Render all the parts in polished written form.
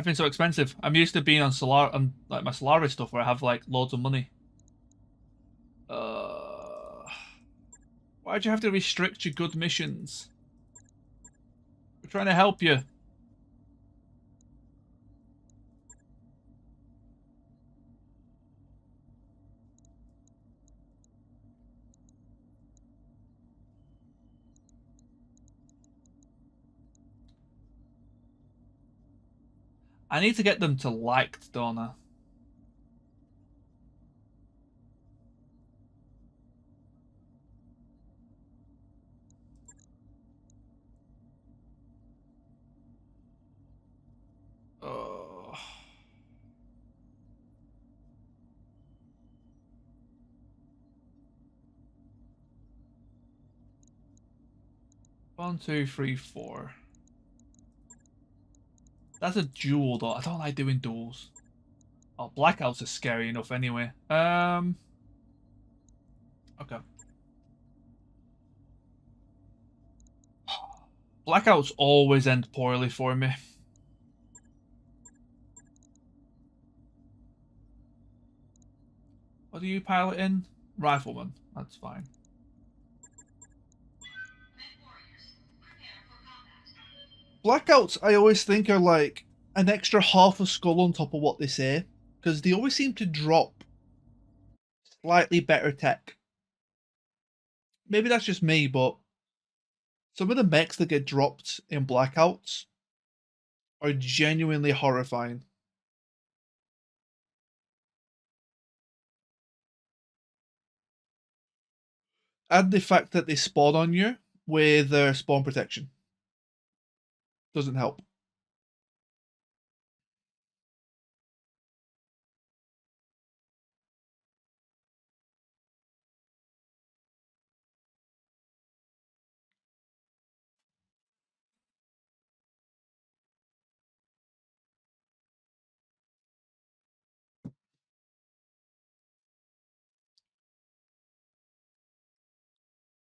everything's so expensive. I'm used to being on like my Solaris stuff where I have like loads of money. Why'd you have to restrict your good missions? We're trying to help you. I need to get them to liked, don't I? Oh. One, two, three, four. That's a duel, though. I don't like doing duels. Oh, blackouts are scary enough anyway. Okay. Blackouts always end poorly for me. What are you piloting? Rifleman. That's fine. Blackouts, I always think, are like an extra half a skull on top of what they say, because they always seem to drop slightly better tech. Maybe that's just me, but some of the mechs that get dropped in blackouts are genuinely horrifying. Add the fact that they spawn on you with their spawn protection. Doesn't help.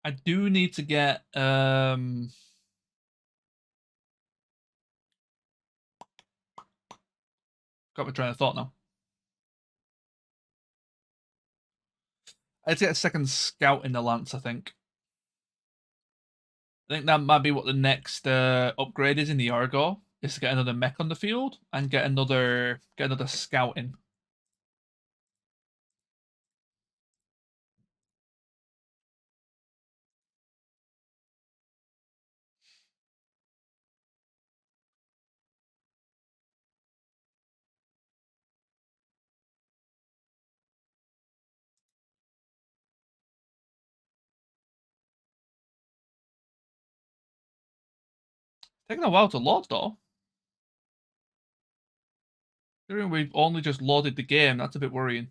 I do need to get got my train of thought now. I need to get a second scout in the lance, I think. I think that might be what the next upgrade is in the Argo, is to get another mech on the field and get another scout in. Taking a while to load though. Considering we've only just loaded the game, that's a bit worrying.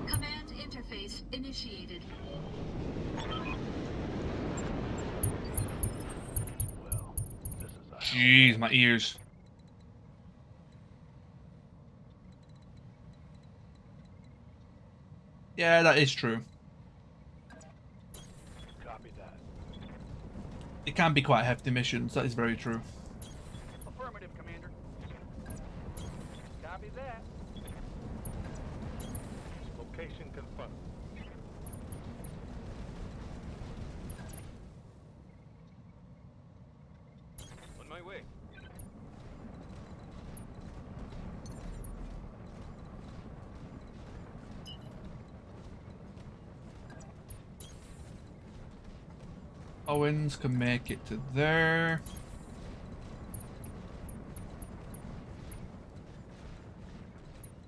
Command interface initiated. Well, this is a Jeez, my ears. Yeah, that is true. copy that. It can be quite hefty missions, that is very true. Affirmative, Commander. Copy that. Location confirmed. On my way. Owens can make it to there.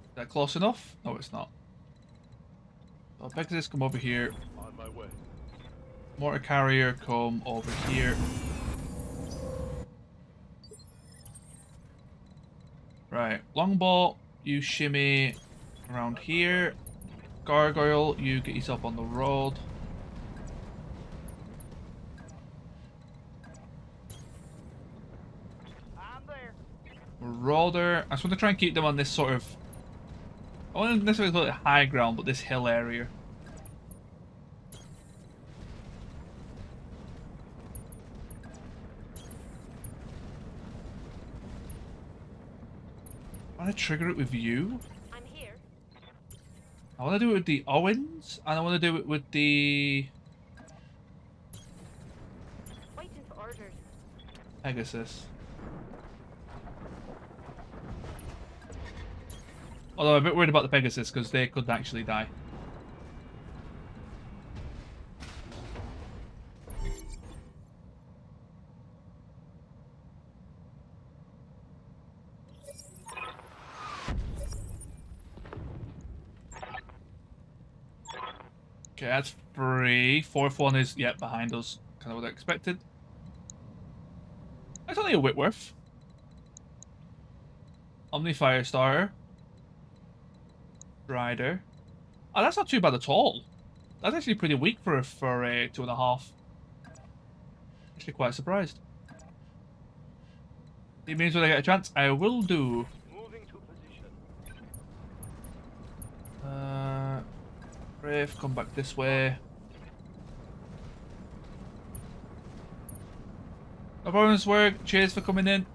Is that close enough? No, it's not. So Pegasus, come over here. On my way. Mortar carrier, come over here. Right, longbow, you shimmy around here. Gargoyle, you get yourself on the road. I'm there. Marauder, I just want to try and keep them on this sort of, I wouldn't necessarily call it high ground, but this hill area. want to trigger it with you. I'm here. I want to do it with the Owens, and I want to do it with the Waiting for orders. Pegasus. Although I'm a bit worried about the Pegasus because they could actually die. Okay, that's 3. Fourth one is, yeah, behind us. Kind of what I expected. That's only a Whitworth. Omni Firestarter. Rider. Oh, that's not too bad at all. That's actually pretty weak for a 2.5. Actually quite surprised. It means when I get a chance, I will do. Moving to position. Brave, come back this way. No problems, work. Cheers for coming in.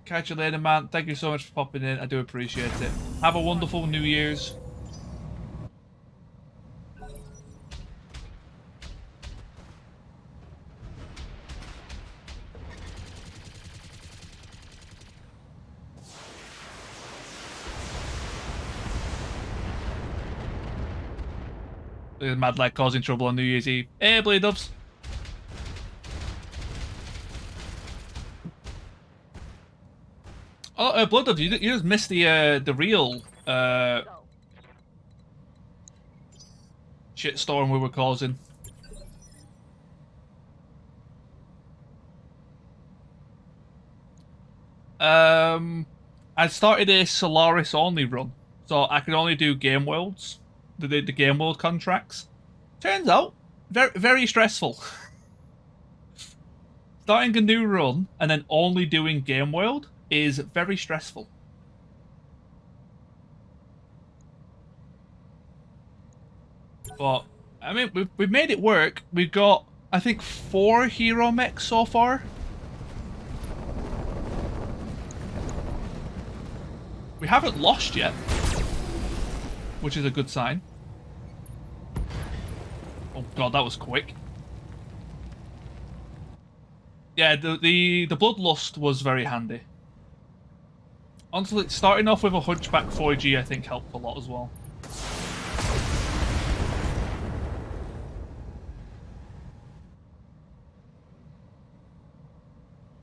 Catch you later, man. Thank you so much for popping in. I do appreciate it. Have a wonderful New Year's. Look at Mad Lad causing trouble on New Year's Eve. Hey, Blade Doves. Oh, Blood Doves, you just missed the real Go. shitstorm we were causing. I started a Solaris only run, so I could only do game worlds, the game world contracts. Turns out, very stressful. Starting a new run and then only doing game world is very stressful. But I mean, we've made it work. We've got, I think, 4 hero mechs so far. We haven't lost yet, which is a good sign. Oh god, that was quick. Yeah, the Bloodlust was very handy. Honestly, starting off with a Hunchback 4G I think helped a lot as well.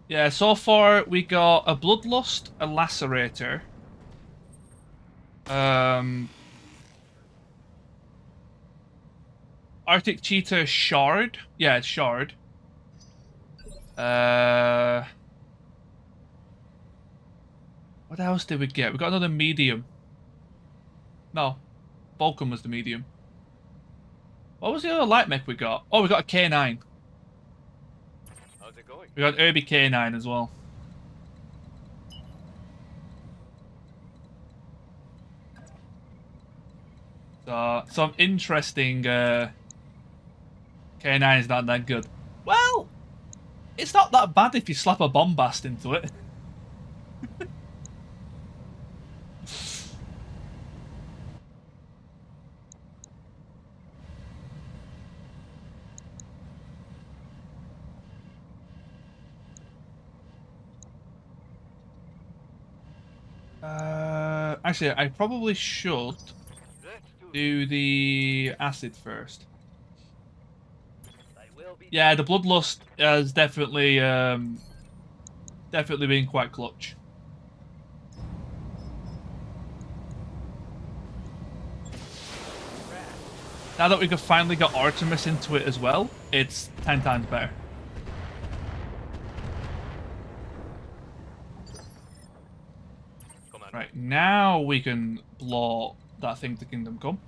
Yeah, so far we got a Bloodlust, a Lacerator, Arctic Cheetah Shard. Yeah, it's Shard. What else did we get? We got another medium. No, Vulcan was the medium. What was the other light mech we got? Oh, we got a K9. How's it going? We got an Irby K9 as well. So, some interesting K9 is not that good. Well, it's not that bad if you slap a bombast into it. Actually, I probably should Let's do the acid first. I will be. Yeah, the Bloodlust has definitely been quite clutch. Now that we've finally got Artemis into it as well, it's 10 times better. Right, now we can blow that thing to Kingdom Come.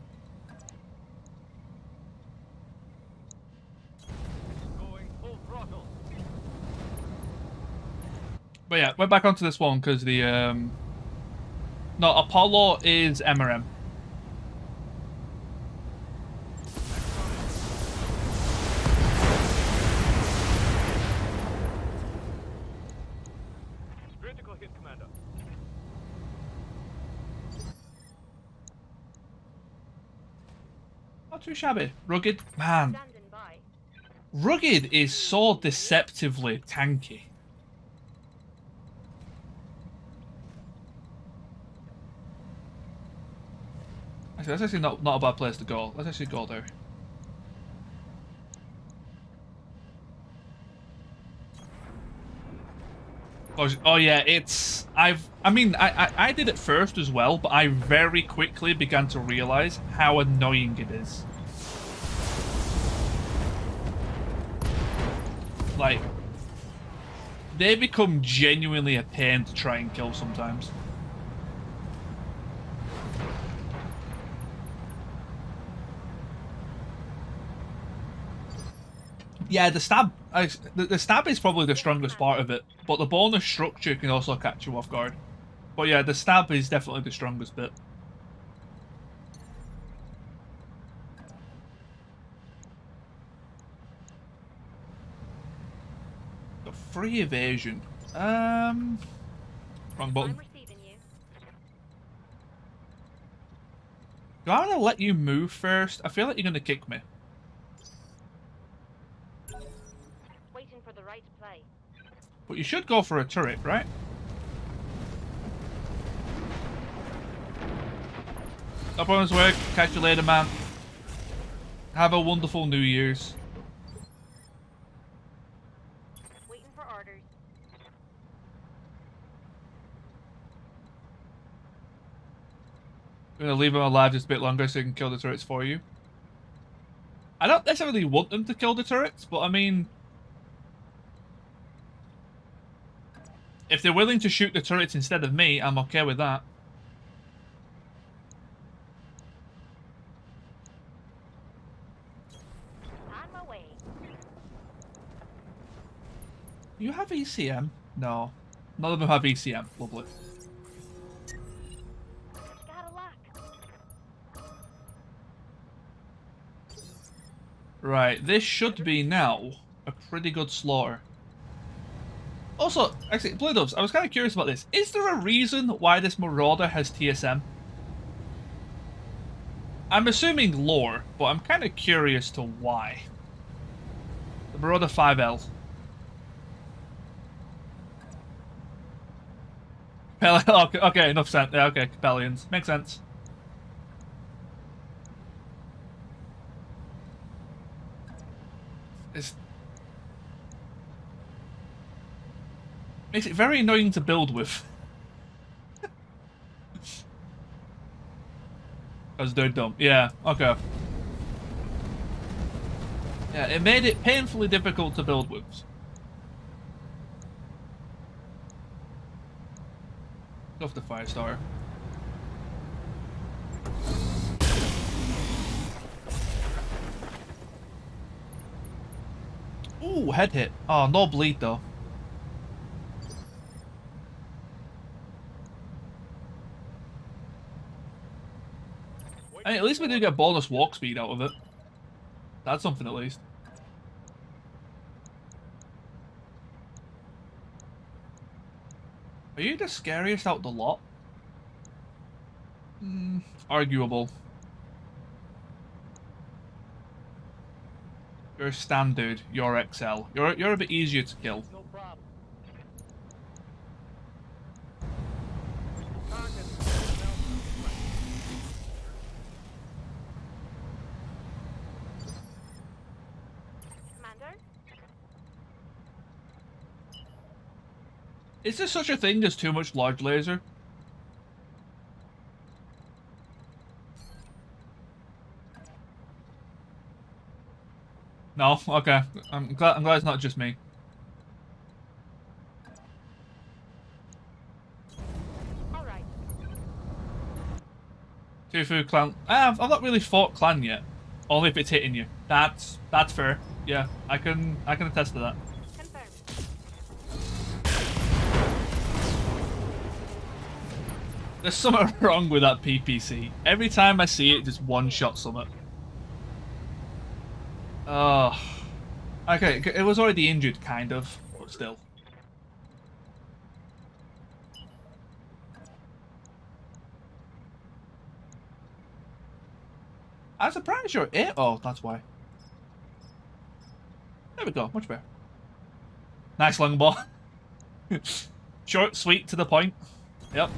Going full throttle. But yeah, we're back onto this one because the no, Apollo is MRM. Not too shabby. Rugged, man. Standing by. Rugged is so deceptively tanky. Actually, that's actually not a bad place to go. Let's actually go there. Oh yeah, it's I did it first as well, but I very quickly began to realize how annoying it is. Like, they become genuinely a pain to try and kill sometimes. Yeah, the stab. The stab is probably the strongest part of it, but the bonus structure can also catch you off guard. But yeah, the stab is definitely the strongest bit. The free evasion. Wrong button. I'm receiving you. Do I want to let you move first? I feel like you're going to kick me. Waiting for the right play. But you should go for a turret, right? No problems, work. Catch you later, man. Have a wonderful New Year's. Waiting for orders. I'm going to leave him alive just a bit longer so he can kill the turrets for you. I don't necessarily want them to kill the turrets, but I mean, if they're willing to shoot the turrets instead of me, I'm okay with that. On my way. You have ECM? No. None of them have ECM. Lovely. Gotta lock. Right, this should be now a pretty good slaughter. Also, actually, Blue Doves, I was kind of curious about this. Is there a reason why this Marauder has TSM? I'm assuming lore, but I'm kind of curious to why. The Marauder 5L. Okay, enough sense. Yeah, okay, Capellians. Makes sense. It's... Makes it very annoying to build with. Because they're dumb. Yeah, okay. Yeah, it made it painfully difficult to build with. Off the Firestar. Ooh, head hit. Oh, no bleed though. I mean, at least we did get bonus walk speed out of it. That's something at least. Are you the scariest out the lot? Arguable. You're standard. You're XL. You're a bit easier to kill. No problem. Commander? Is there such a thing as too much large laser? No? Okay. I'm glad it's not just me. Alright. Tufu clan. I've not really fought clan yet. Only if it's hitting you. That's fair. Yeah, I can attest to that. Confirmed. There's something wrong with that PPC. Every time I see it, just one-shot something. Oh. Okay, it was already injured, kind of, but still. I'm surprised you're it. Oh, that's why. There we go. Much better. Nice longbow. Short, sweet, to the point. Yep.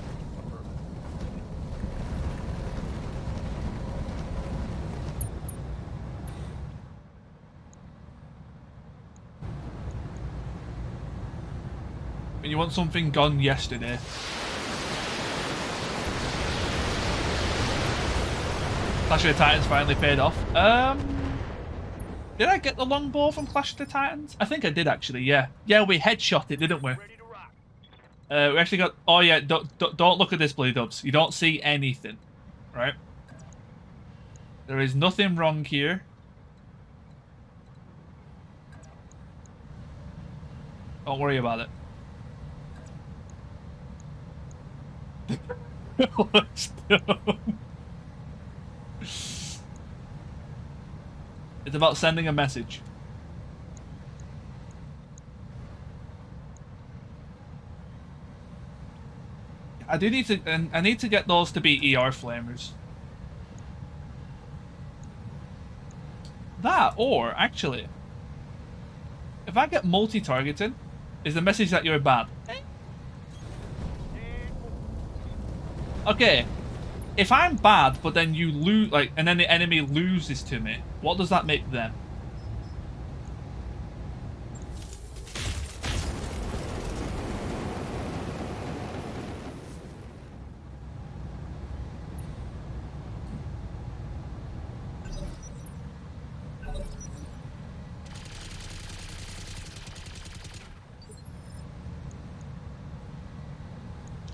When you want something gone yesterday. Clash of the Titans finally paid off. Did I get the longbow from Clash of the Titans? I think I did actually, yeah. Yeah, we headshot it, didn't we? Ready to rock. We actually got... Oh yeah, don't look at this, Bloody Dubs. You don't see anything. Right? There is nothing wrong here. Don't worry about it. It's about sending a message. I do need to, and I need to get those to be ER flamers. That, or actually, if I get multi-targeted, is the message that you're bad? Okay, if I'm bad, but then you lose, like, and then the enemy loses to me, what does that make them?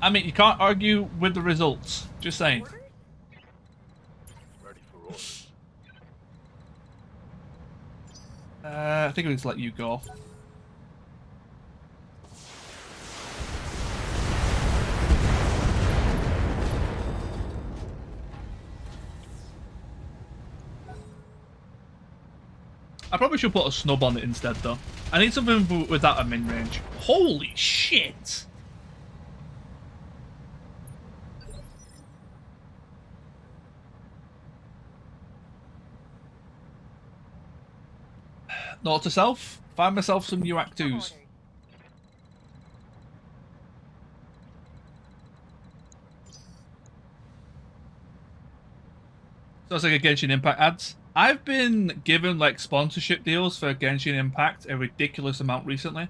I mean, you can't argue with the results. Just saying. Ready for orders. I think I'll just let you go. I probably should put a snub on it instead, though. I need something without a min range. Holy shit! Note to self, find myself some new Act 2s. So it's like a Genshin Impact ads. I've been given like sponsorship deals for Genshin Impact a ridiculous amount recently.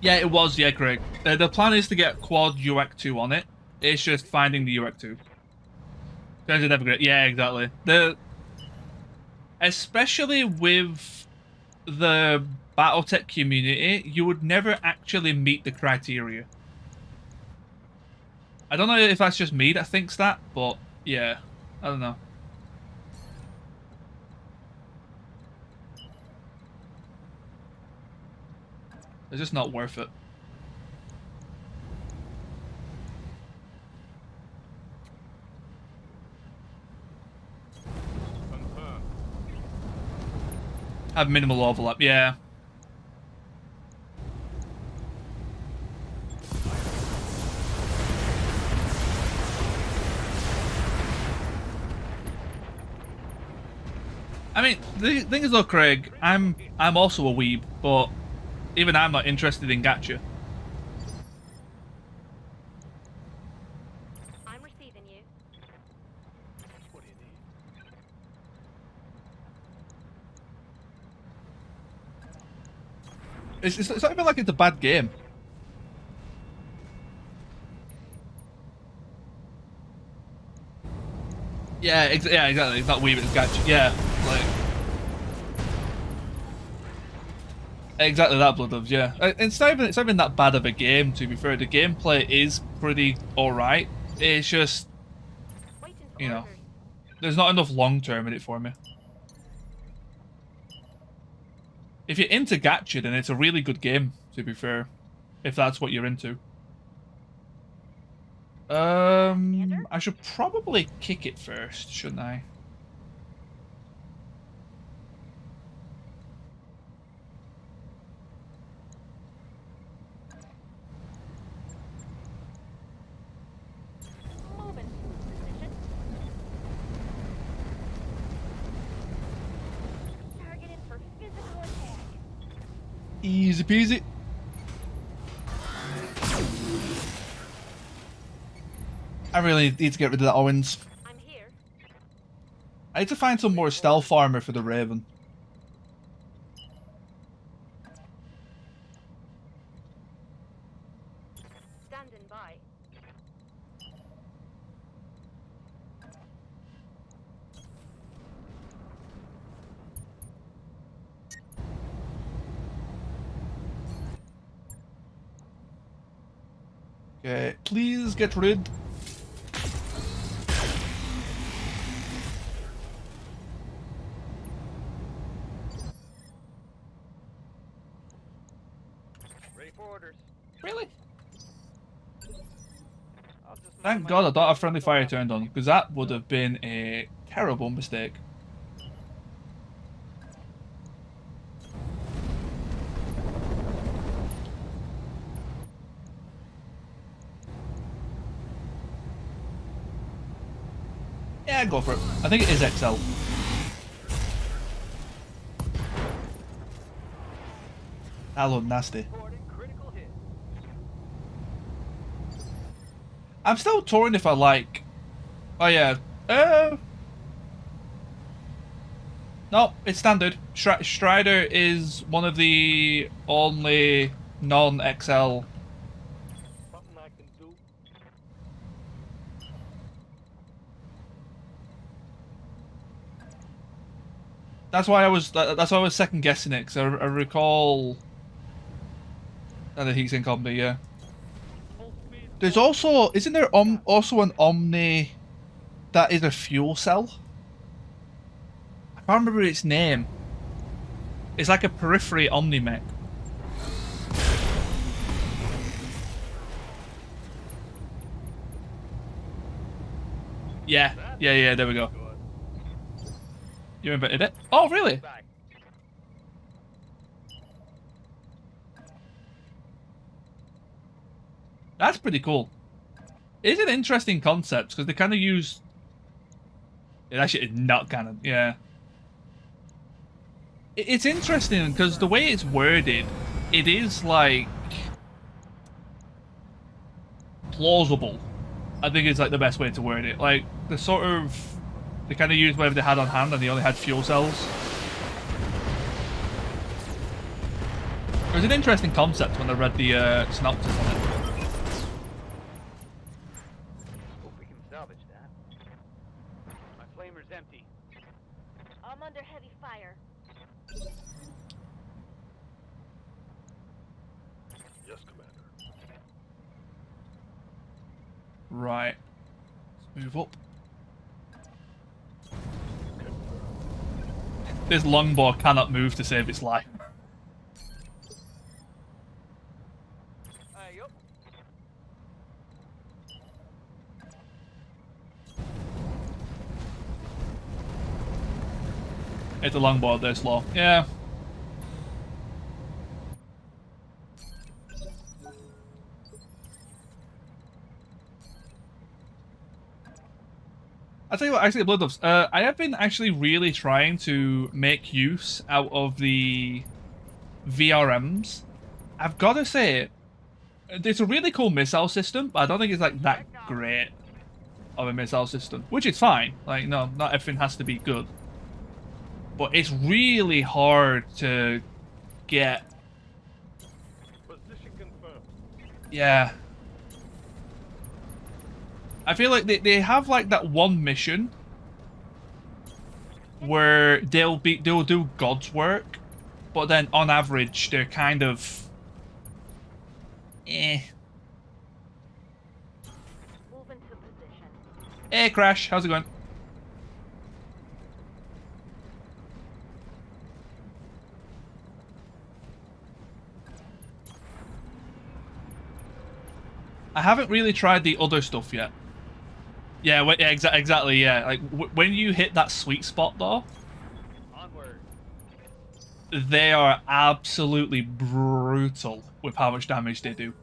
Yeah, it was, yeah, Craig. The plan is to get quad UAC 2 on it. It's just finding the UAC 2. Guys are never great. Yeah, exactly. Especially with the BattleTech community, you would never actually meet the criteria. I don't know if that's just me that thinks that, but yeah, I don't know. It's just not worth it. Confirm. Have minimal overlap, yeah. I mean, the thing is though, Craig, I'm also a weeb, but even I'm not interested in gacha. I'm receiving you. What do you need? It's not even like it's a bad game. Yeah, yeah, exactly. It's not weeb, it's gacha. Yeah, like exactly that, Blood Doves. Yeah, it's not even that bad of a game. To be fair, the gameplay is pretty alright. It's just, Waiting for you know, orders. there's not enough long term in it for me. If you're into gacha, then it's a really good game. To be fair, if that's what you're into. I should probably kick it first, shouldn't I? Easy peasy. I really need to get rid of that Owens. I'm here. I need to find some more stealth armor for the Raven. Standing by. Okay, please get rid. Ready for orders. Really? I'll just mind Thank my God I own don't have business friendly until fire after. turned on, because that would have been a terrible mistake. Yeah, go for it. I think it is XL. That looked nasty. Reporting critical hit. I'm still torn if I like. Oh yeah. No, it's standard. Strider is one of the only non-XL. Something I can do. That's why I was. That's why I was second guessing it, because I recall. And the heatsink combi, yeah. Full speed. There's also, isn't there also an Omni that is a fuel cell? I can't remember its name. It's like a periphery Omni mech. Yeah, yeah, there we go. Good. You invented it? Oh, really? Back. That's pretty cool. It's an interesting concept, because they kind of use... It actually is not canon, yeah. It's interesting, because the way it's worded, it is, like... plausible. I think it's, like, the best way to word it. Like, the sort of... They kind of used whatever they had on hand, and they only had fuel cells. It was an interesting concept when I read the synopsis on it. Hope we can salvage that. My flamer's empty. I'm under heavy fire. Yes, Commander. Right. Let's move up. This longbow cannot move to save its life. Yup. It's a longbow, they're slow. Yeah. I'll tell you what, actually, Blood Doves, I have been actually really trying to make use out of the VRMs. I've got to say, it's a really cool missile system, but I don't think it's like that great of a missile system, which is fine. Like, no, not everything has to be good. But it's really hard to get. Position confirmed. Yeah. I feel like they have like that one mission where they'll do God's work, but then on average they're kind of eh. Move into position. Hey Crash, how's it going? I haven't really tried the other stuff yet. Yeah, yeah, exactly. Yeah, like when you hit that sweet spot, though, Onward. they are absolutely brutal with how much damage they do.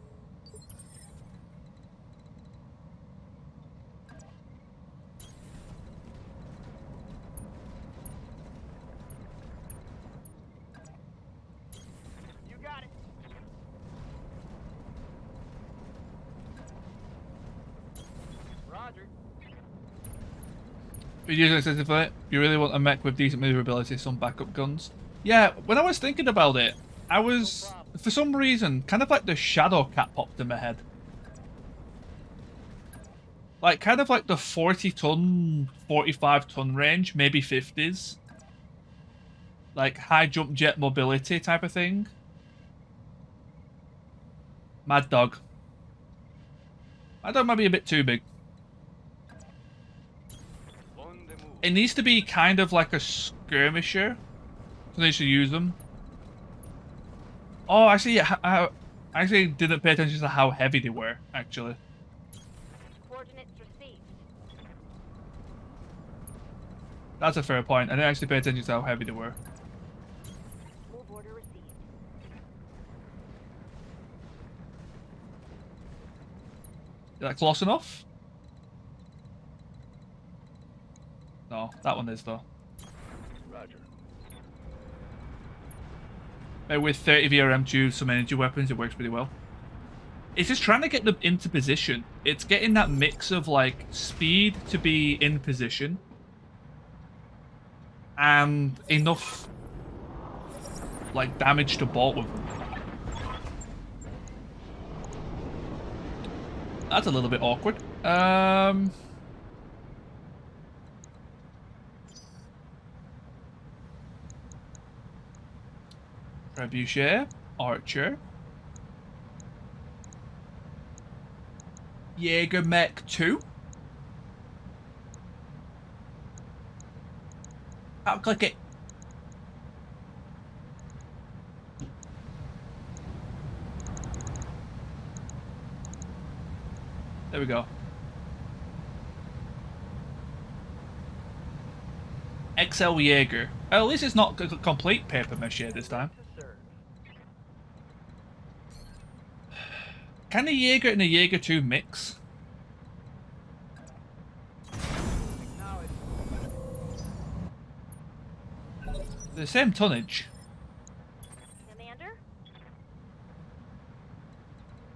You got User extensively, you really want a mech with decent maneuverability, some backup guns. Yeah, when I was thinking about it, I was, for some reason, kind of like the Shadow Cat popped in my head. Like, kind of like the 40-ton, 45-ton range, maybe 50s. Like, high jump jet mobility type of thing. Mad Dog. Mad Dog might be a bit too big. On the move. It needs to be kind of like a skirmisher. So they should use them. Oh, actually, yeah, I actually didn't pay attention to how heavy they were, actually. Coordinates received. That's a fair point. I didn't actually pay attention to how heavy they were. Move order received. Is that close enough? No, that one is, though. Roger. With 30 VRM tubes, some energy weapons, it works pretty well. It's just trying to get them into position. It's getting that mix of, like, speed to be in position and enough, like, damage to bolt with them. That's a little bit awkward. Trebuchet, Archer, Jaeger Mech 2. I'll click it. There we go. XL Jaeger. At least it's not complete paper mache this time. To serve. Can the Jaeger and the Jaeger 2 mix? Acknowledge. The same tonnage. Commander?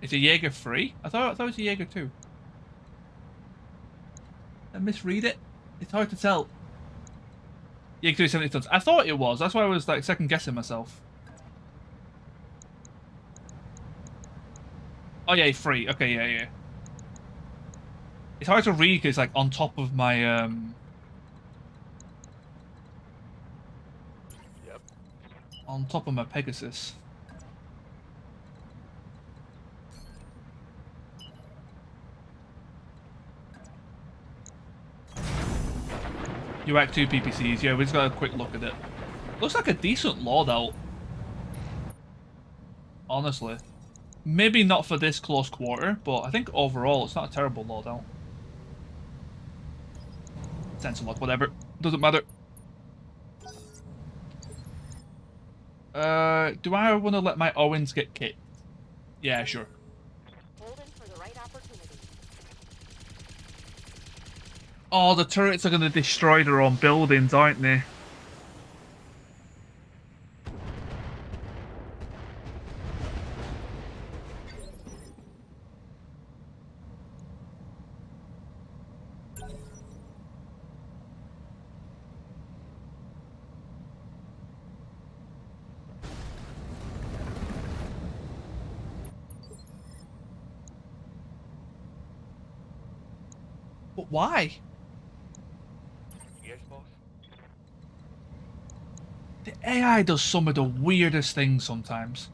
Is it Jaeger 3? I thought it was a Jaeger 2. I misread it. It's hard to tell. Jaeger 2 is 70 tons. I thought it was. That's why I was like second guessing myself. Oh yeah, 3. Okay, yeah. It's hard to read because it's like on top of my Yep. on top of my Pegasus. You act 2 PPCs, yeah, we just got a quick look at it. Looks like a decent loadout. Honestly. Maybe not for this close quarter, but I think overall it's not a terrible loadout. Sensor lock, whatever. Doesn't matter. Do I want to let my Owens get kicked? Yeah, sure. Holding for the right opportunity. Oh, the turrets are going to destroy their own buildings, aren't they? But why? Yes, boss. The AI does some of the weirdest things sometimes.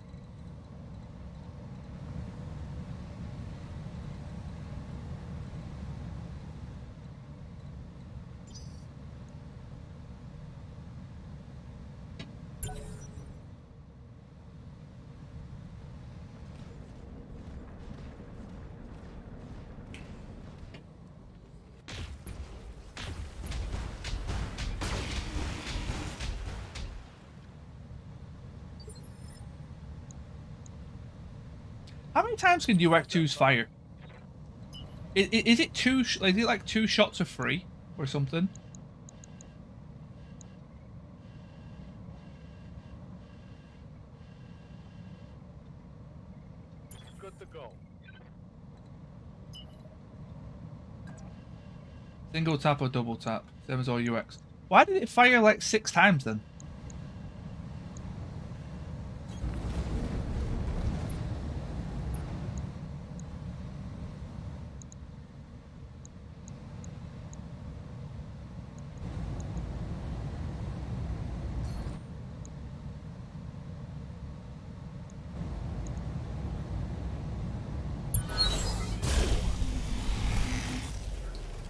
How many times can UAC2s fire? Is it two? Is it like 2 shots are free or something? Good to go. Single tap or double tap? Same as all UX. Why did it fire like 6 times then?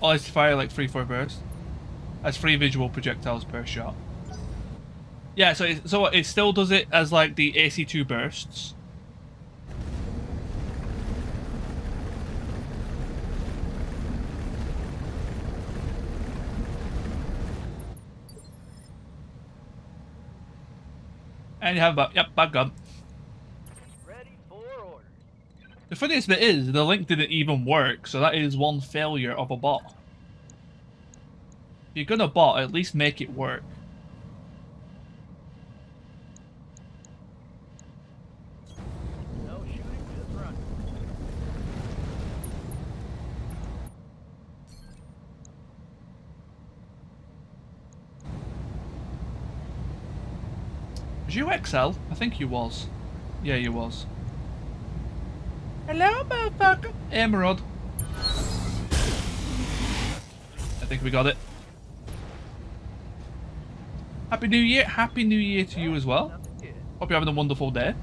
Oh, it's fire like 3-4 bursts. That's 3 visual projectiles per shot. Yeah, so it still does it as like the AC2 bursts. And you have about, yep, bad gun. Ready for orders. The funniest bit is the link didn't even work, so that is one failure of a bot. If you're gonna bot, at least make it work. No shooting, just run. Was you XL? I think you was. Yeah, you was. Hello, motherfucker. Emerald. I think we got it. Happy New Year. Happy New Year to you as well. Nothing good. Hope you're having a wonderful day.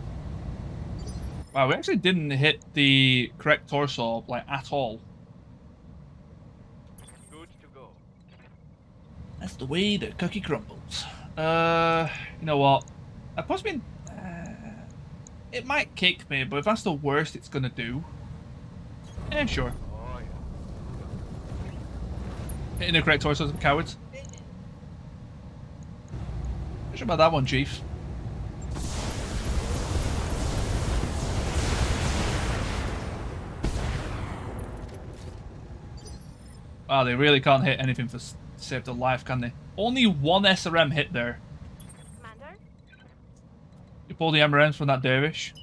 Wow, we actually didn't hit the correct torso, like, at all. Good to go. That's the way the cookie crumbles. You know what? I possibly... it might kick me, but if that's the worst it's gonna do... eh, sure. Oh, yeah. Hitting the correct torso, some cowards. Not sure about that one, Chief. Wow, they really can't hit anything to save their life, can they? Only one SRM hit there. Commander? You pull the MRMs from that dervish.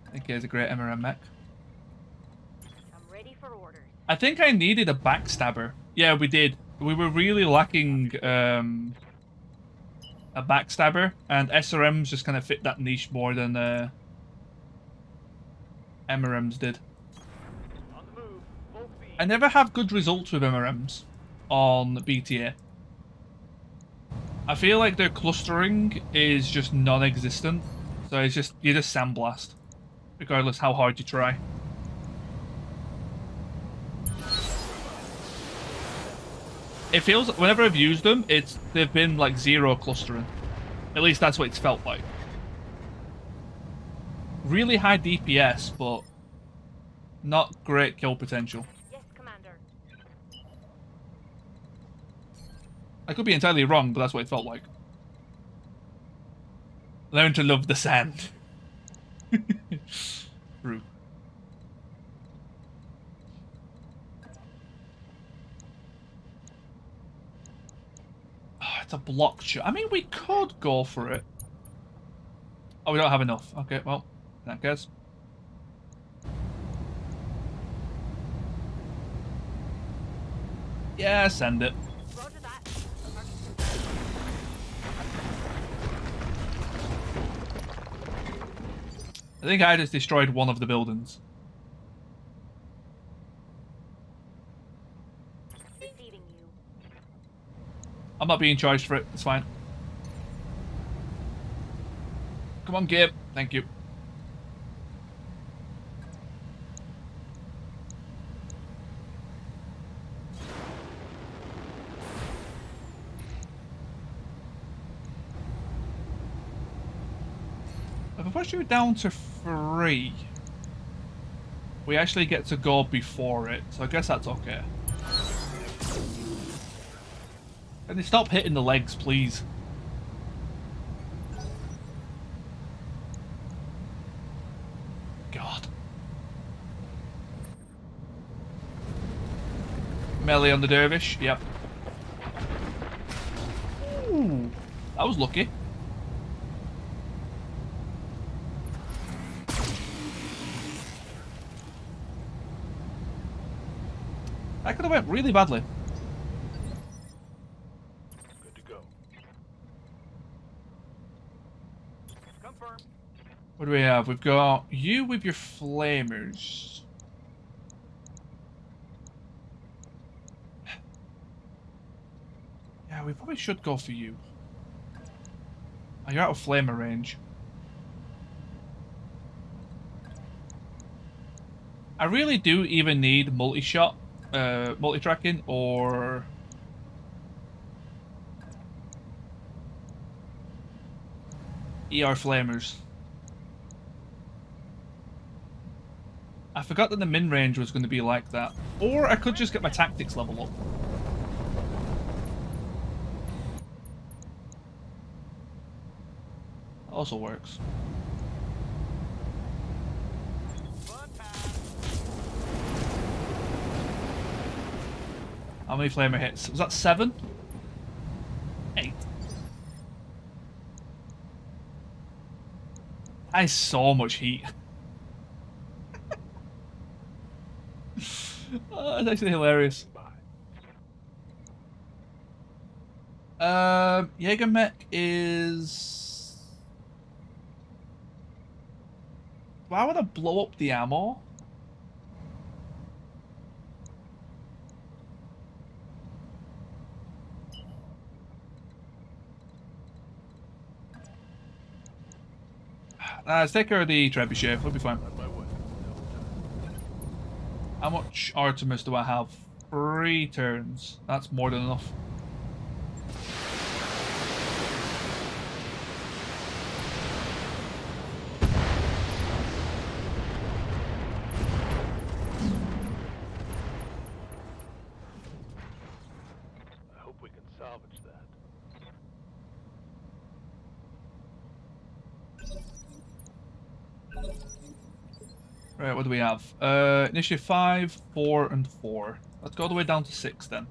I think he has a great MRM mech. I'm ready for orders. I think I needed a backstabber. Yeah, we did. We were really lacking a backstabber, and SRMs just kind of fit that niche more than MRMs did. On the move. Full speed. I never have good results with MRMs on BTA. I feel like their clustering is just non-existent, so it's just you just sandblast, regardless how hard you try. It feels whenever I've used them, they've been like 0 clustering. At least that's what it's felt like. Really high DPS, but not great kill potential. Yes, Commander. I could be entirely wrong, but that's what it felt like. Learn to love the sand. True. Oh, it's a block shot. I mean, we could go for it. Oh, we don't have enough. Okay, well, in that case. Yeah, send it. Roger that. I think I just destroyed one of the buildings. Receiving you. I'm not being charged for it. It's fine. Come on, Gabe. Thank you. If I push you down to 3, we actually get to go before it, so I guess that's okay. Can they stop hitting the legs, please? God. Melee on the dervish, yep. Ooh, that was lucky. could have went really badly. Good to go. Confirm. What do we have? We've got you with your flamers. Yeah, we probably should go for you. Oh, you're out of flamer range. I really do even need multi-shot, multi-tracking, or... ER flamers. I forgot that the min range was going to be like that. Or I could just get my tactics level up. Also works. Fun pass. How many flamer hits? Was that 7? 8. That is so much heat. Oh, that's actually hilarious. Jägermech is... Do I want to blow up the ammo? Let's take care of the trebuchet. We'll be fine. On my way. How much Artemis do I have? 3 turns. That's more than enough. I hope we can salvage that. Right, what do we have? Initiative 5, 4, and 4. Let's go all the way down to 6 then.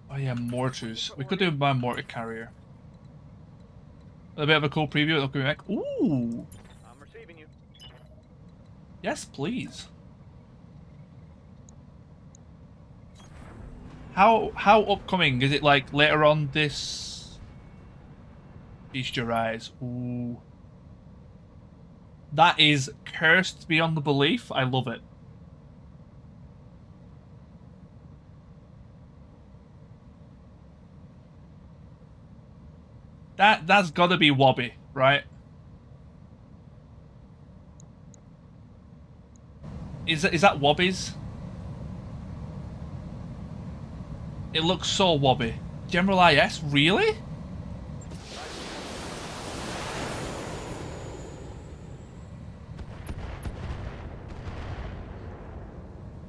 Oh yeah, mortars. We could do my mortar carrier. A bit of a cool preview. Looking back. Ooh. I'm receiving you. Yes, please. How upcoming is it? Like later on this? Feast your eyes. Ooh. That is cursed beyond the belief. I love it. That's gotta be Wobby, right? Is that Wobby's? It looks so Wobby. General IS, really?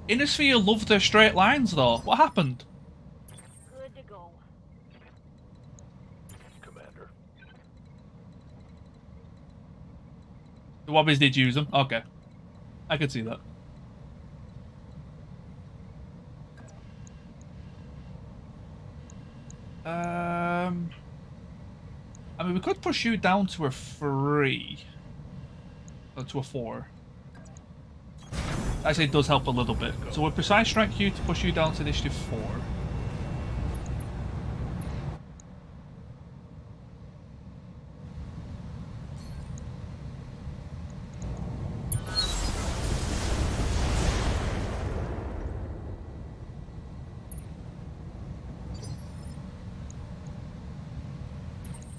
Innisphere loved their straight lines though. What happened? Good to go. Commander. The Wobbies did use them. Okay. I could see that. I mean, we could push you down to a 3. Or to a 4. Actually, it does help a little bit. So we'll precise strike you to push you down to initiative 4.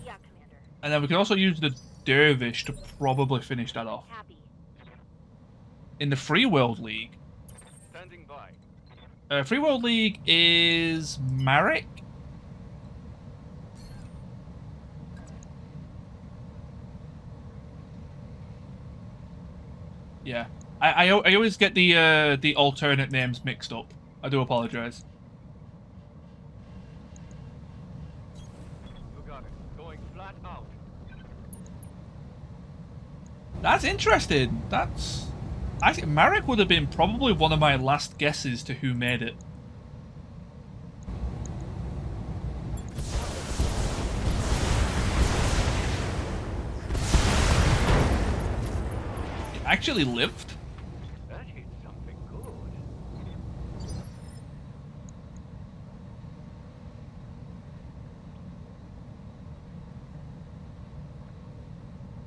Yeah, Commander. And then we can also use the Dervish to probably finish that off. Happy. In the Free World League. Standing by. Free World League is Marek. Yeah, I always get the alternate names mixed up. I do apologize. You got it. Going flat out. That's interesting. That's actually Marek would have been probably one of my last guesses to who made it. actually lived. That hit something good.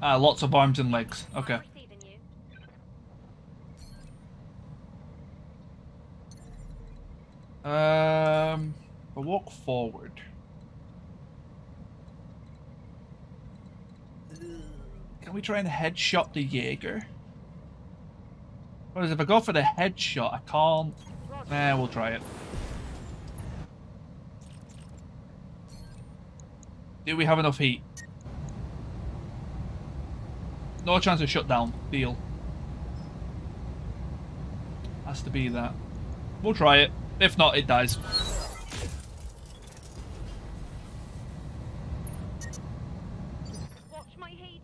Lots of arms and legs. Okay. I'm receiving you. I'll walk forward. Can we try and headshot the Jaeger? Whereas if I go for the headshot, I can't. Nah, we'll try it. Do we have enough heat? No chance of shutdown. Deal. Has to be that. We'll try it. If not, it dies. Watch my heat.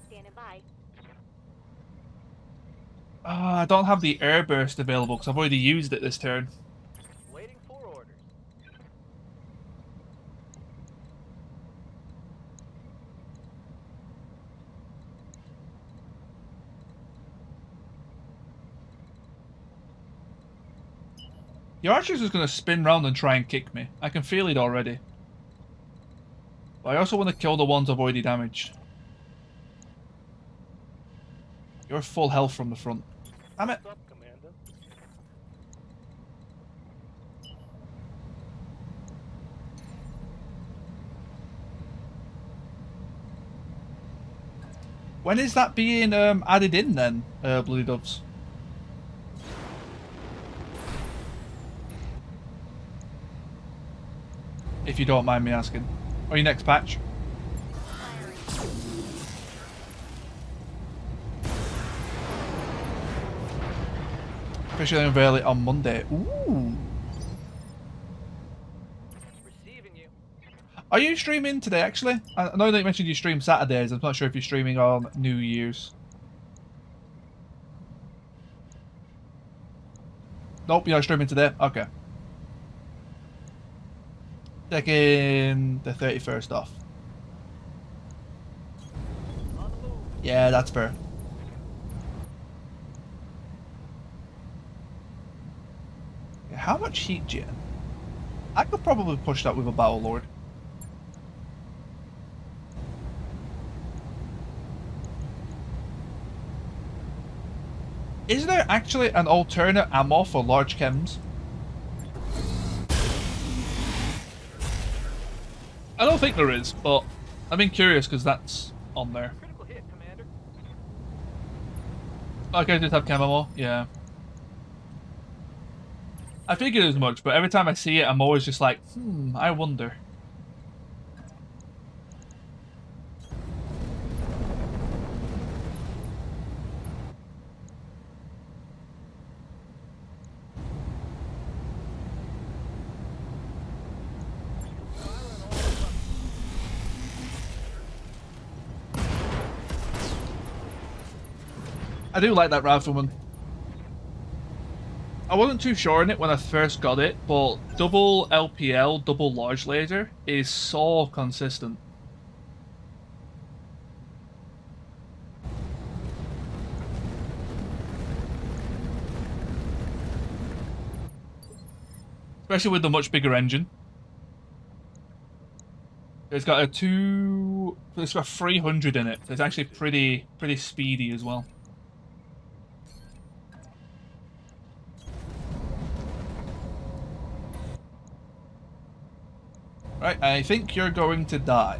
Standing by. I don't have the air burst available because I've already used it this turn. Waiting for orders. The archer's just going to spin round and try and kick me. I can feel it already. But I also want to kill the ones I've already damaged. You're full health from the front. Damn it. What's up, Commander? When is that being added in then, Bloody Doves? If you don't mind me asking. Or your next patch? Officially unveil it on Monday. Ooh. Receiving you. Are you streaming today, actually? I know that you mentioned you stream Saturdays. I'm not sure if you're streaming on New Year's. Nope, you're not streaming today? Okay. Taking the 31st off. On the move. Yeah, that's fair. Yeah, how much heat gen? I could probably push that with a Battle Lord. Is there actually an alternate ammo for large chems? I don't think there is, but I've been curious because that's on there. Critical hit, Commander. Okay, just have chem ammo? Yeah. I figured as much, but every time I see it, I'm always just like, I wonder. I do like that rifleman. I wasn't too sure on it when I first got it, but double LPL, double large laser is so consistent. Especially with the much bigger engine. It's got it's got 300 in it, so it's actually pretty speedy as well. Right, I think you're going to die.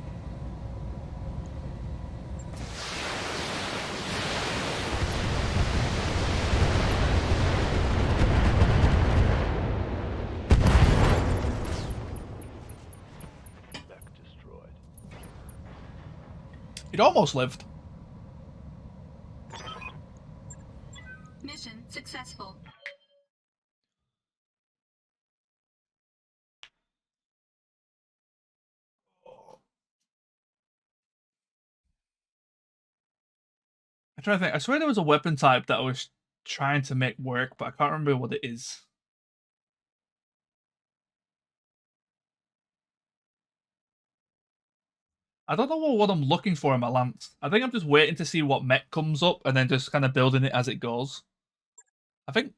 Mech destroyed. It almost lived. Mission successful. I'm trying to think. I swear there was a weapon type that I was trying to make work, but I can't remember what it is. I don't know what I'm looking for in my lance. I think I'm just waiting to see what mech comes up and then just kind of building it as it goes. I think,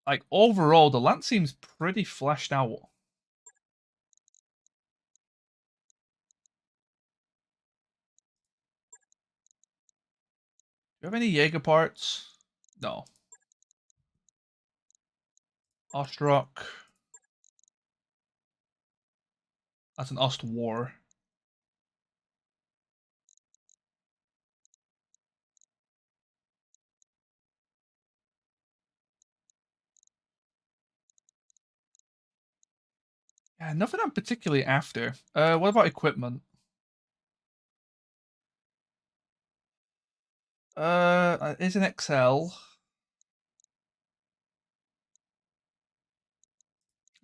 like, overall, the lance seems pretty fleshed out. Do you have any Jaeger parts? No. Ostrock. That's an Ost War. Yeah, nothing I'm particularly after. What about equipment? Is an XL.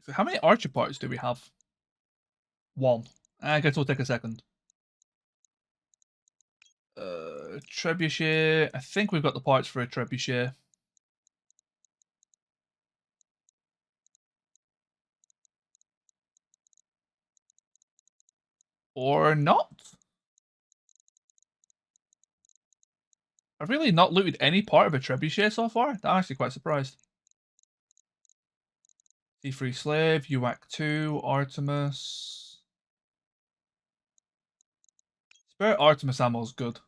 So how many archer parts do we have? One. I guess we'll take a second. Trebuchet. I think we've got the parts for a trebuchet. Or not? I've really not looted any part of a trebuchet so far. I'm actually quite surprised. C3 Slave, UAC 2, Artemis. Spirit Artemis ammo is good.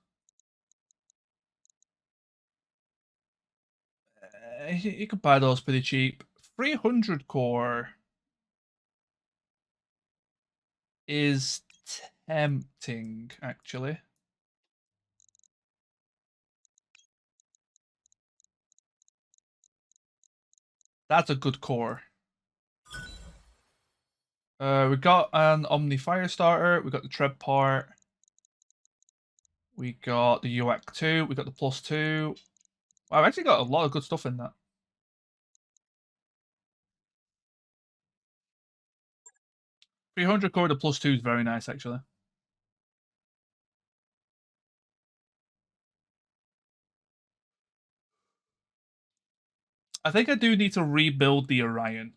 You can buy those pretty cheap. 300 core is tempting, actually. That's a good core. We got an Omni Firestarter. We got the Treb part. We got the UAC 2. We got the +2. Wow, I've actually got a lot of good stuff in that. $300 core to +2 is very nice, actually. I think I do need to rebuild the Orion.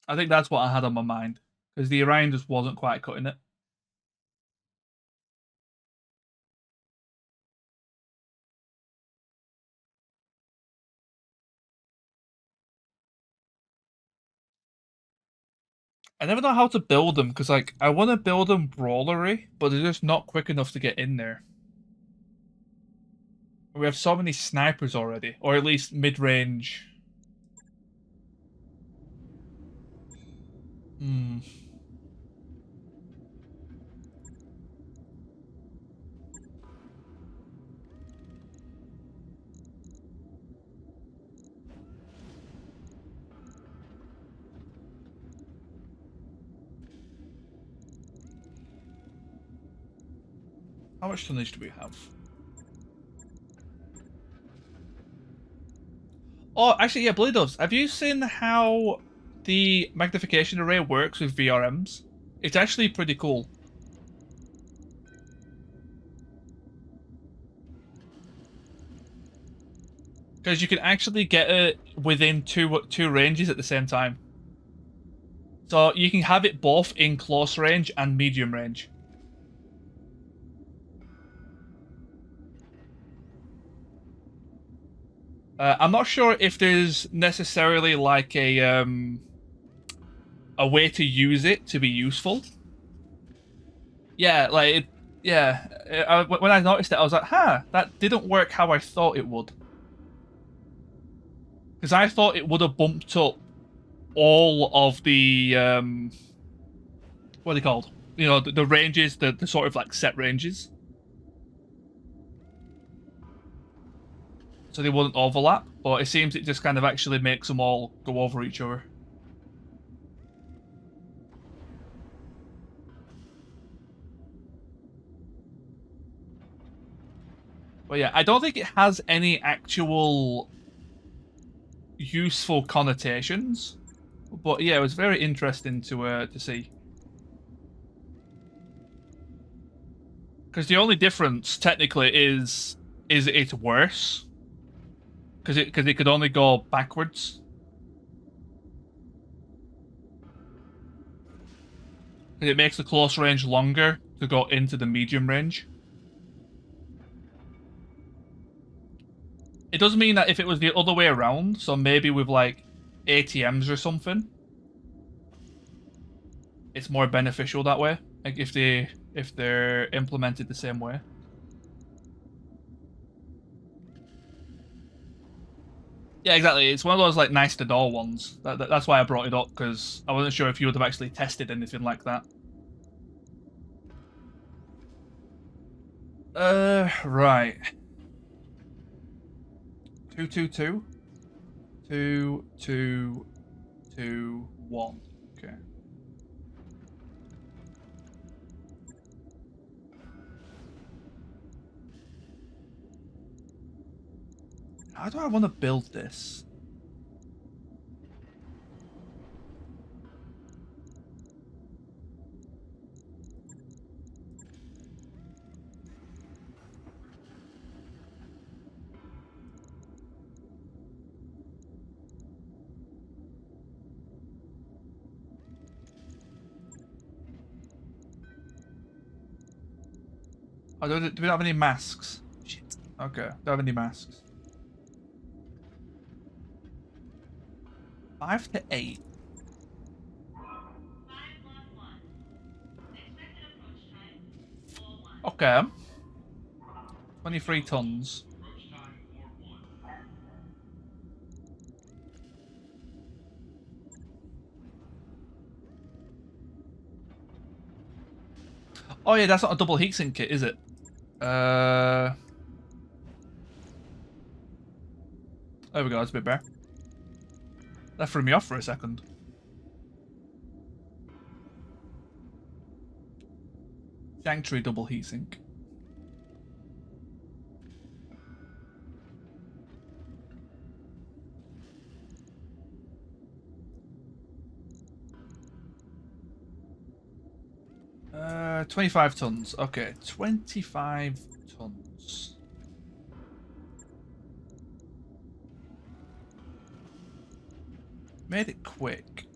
I think that's what I had on my mind. Because the Orion just wasn't quite cutting it. I never know how to build them, because like I want to build them brawlery, but they're just not quick enough to get in there. We have so many snipers already, or at least mid-range. Hmm. How much tonnage do we have? Oh, actually, yeah, Blue Doves. Have you seen how the magnification array works with VRMs? It's actually pretty cool. Because you can actually get it within two ranges at the same time. So you can have it both in close range and medium range. I'm not sure if there's necessarily like a way to use it to be useful. Yeah, like it, yeah. When I noticed it, I was like, "Huh, that didn't work how I thought it would." Because I thought it would have bumped up all of the what are they called? You know, the ranges, the sort of like set ranges, so they wouldn't overlap. But it seems it just kind of actually makes them all go over each other. But yeah, I don't think it has any actual useful connotations. But yeah, it was very interesting to see. Because the only difference technically is it's worse. Because it could only go backwards. It makes the close range longer to go into the medium range. It does mean that if it was the other way around, so maybe with like ATMs or something, it's more beneficial that way. Like if they're implemented the same way. Yeah, exactly. It's one of those like nice to know ones. That's why I brought it up, because I wasn't sure if you would have actually tested anything like that. Right. 222 2 2 2 1. Okay. How do I want to build this? Oh, do we not have any masks? Shit. Okay, don't have any masks. 5 to 8. Okay. 23 tons. Oh yeah, that's not a double heatsink kit, is it? There we go, that's a bit better. That threw me off for a second. Sanctuary double heatsink. Uh, 25 tons. Okay, 25 tons. Made it quick.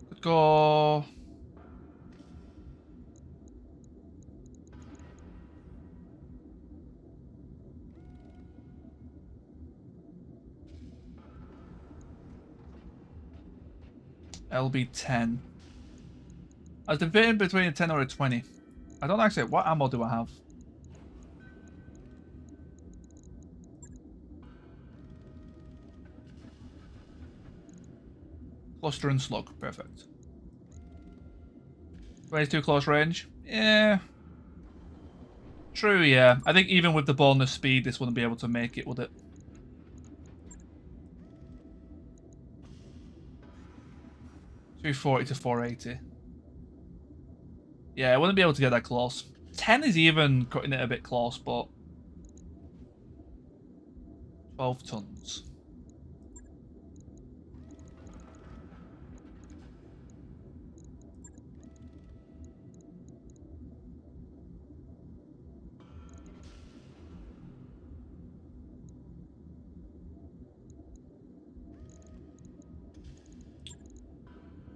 Could go... LB10. I was debating between a 10 or a 20. I don't actually... What ammo do I have? Cluster and slug. Perfect. 22 close range. Yeah. True, yeah. I think even with the bonus speed, this wouldn't be able to make it, would it? .240 to 480. Yeah, I wouldn't be able to get that close. 10 is even cutting it a bit close, but 12 tons.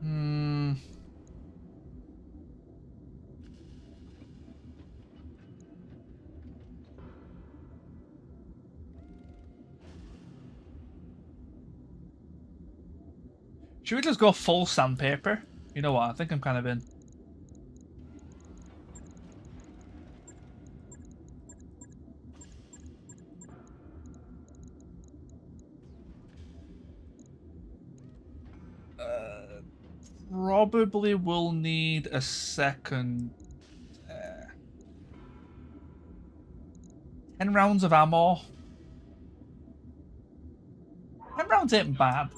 Hmm. Should we just go full sandpaper? You know what? I think I'm kind of in. Probably will need a second. 10 rounds of ammo. 10 rounds ain't bad.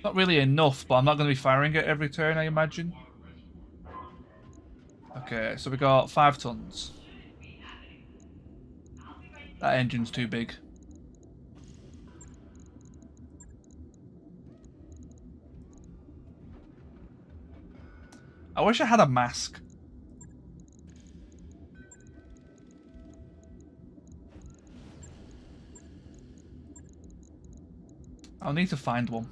Not really enough, but I'm not going to be firing it every turn, I imagine. Okay, so we got 5 tons. That engine's too big. I wish I had a mask. I'll need to find one.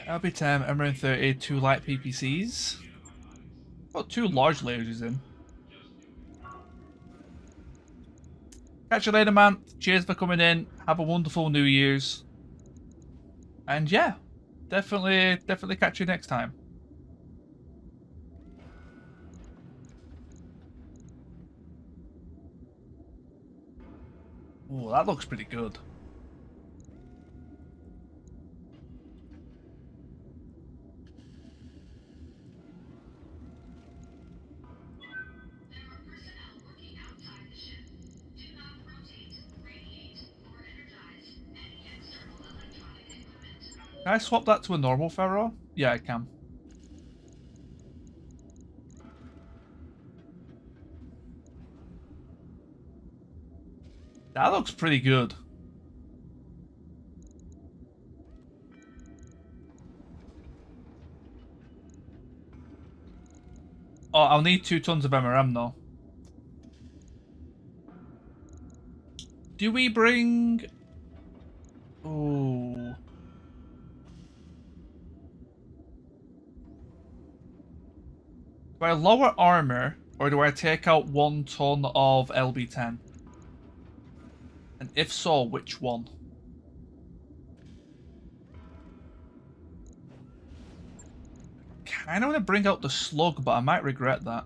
LB10, MRN30, 2 light PPCs. Got 2 large lasers in. Catch you later, man. Cheers for coming in. Have a wonderful New Year's. And yeah, definitely catch you next time. Oh, that looks pretty good. Can I swap that to a normal Pharaoh? Yeah, I can. That looks pretty good. Oh, I'll need 2 tons of MRM though. Do we bring... Oh. Do I lower armor, or do I take out 1 ton of LB10? And if so, which one? Kinda want to bring out the slug, but I might regret that.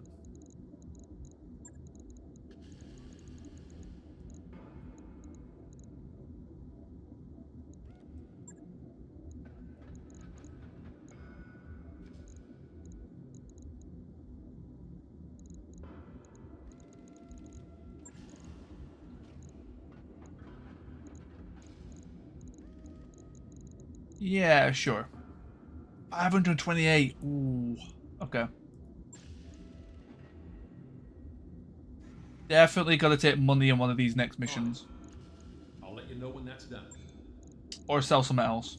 Yeah, sure. 528. Ooh. Okay. Definitely got to take money on one of these next missions. I'll let you know when that's done. Or sell something else.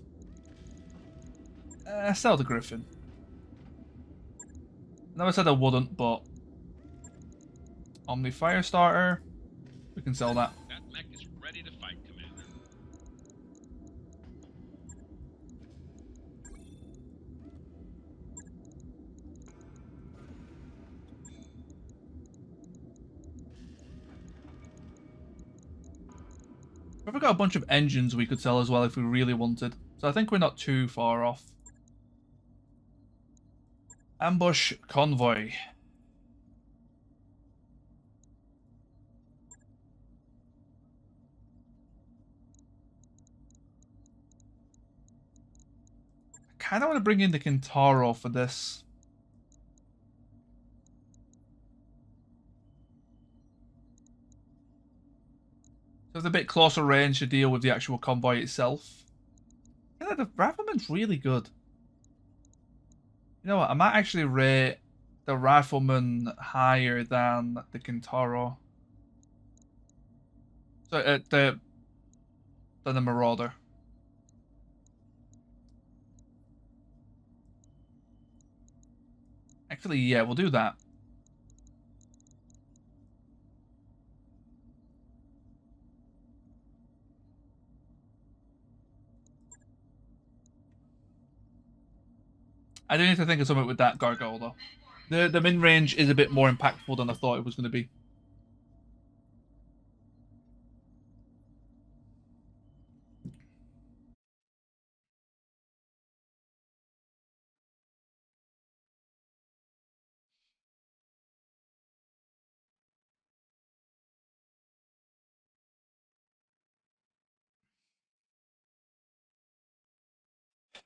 Sell the Griffin. Never said I wouldn't, but... Omni Firestarter. We can sell that. That mech is ready to fight, Commander. We've got a bunch of engines we could sell as well if we really wanted. So I think we're not too far off. Ambush Convoy. I kind of want to bring in the Kintaro for this. So it's a bit closer range to deal with the actual convoy itself. Yeah, the rifleman's really good. You know what? I might actually rate the rifleman higher than the Kintaro. So than the Marauder. Actually, yeah, we'll do that. I do need to think of something with that Gargoyle though. The min range is a bit more impactful than I thought it was going to be.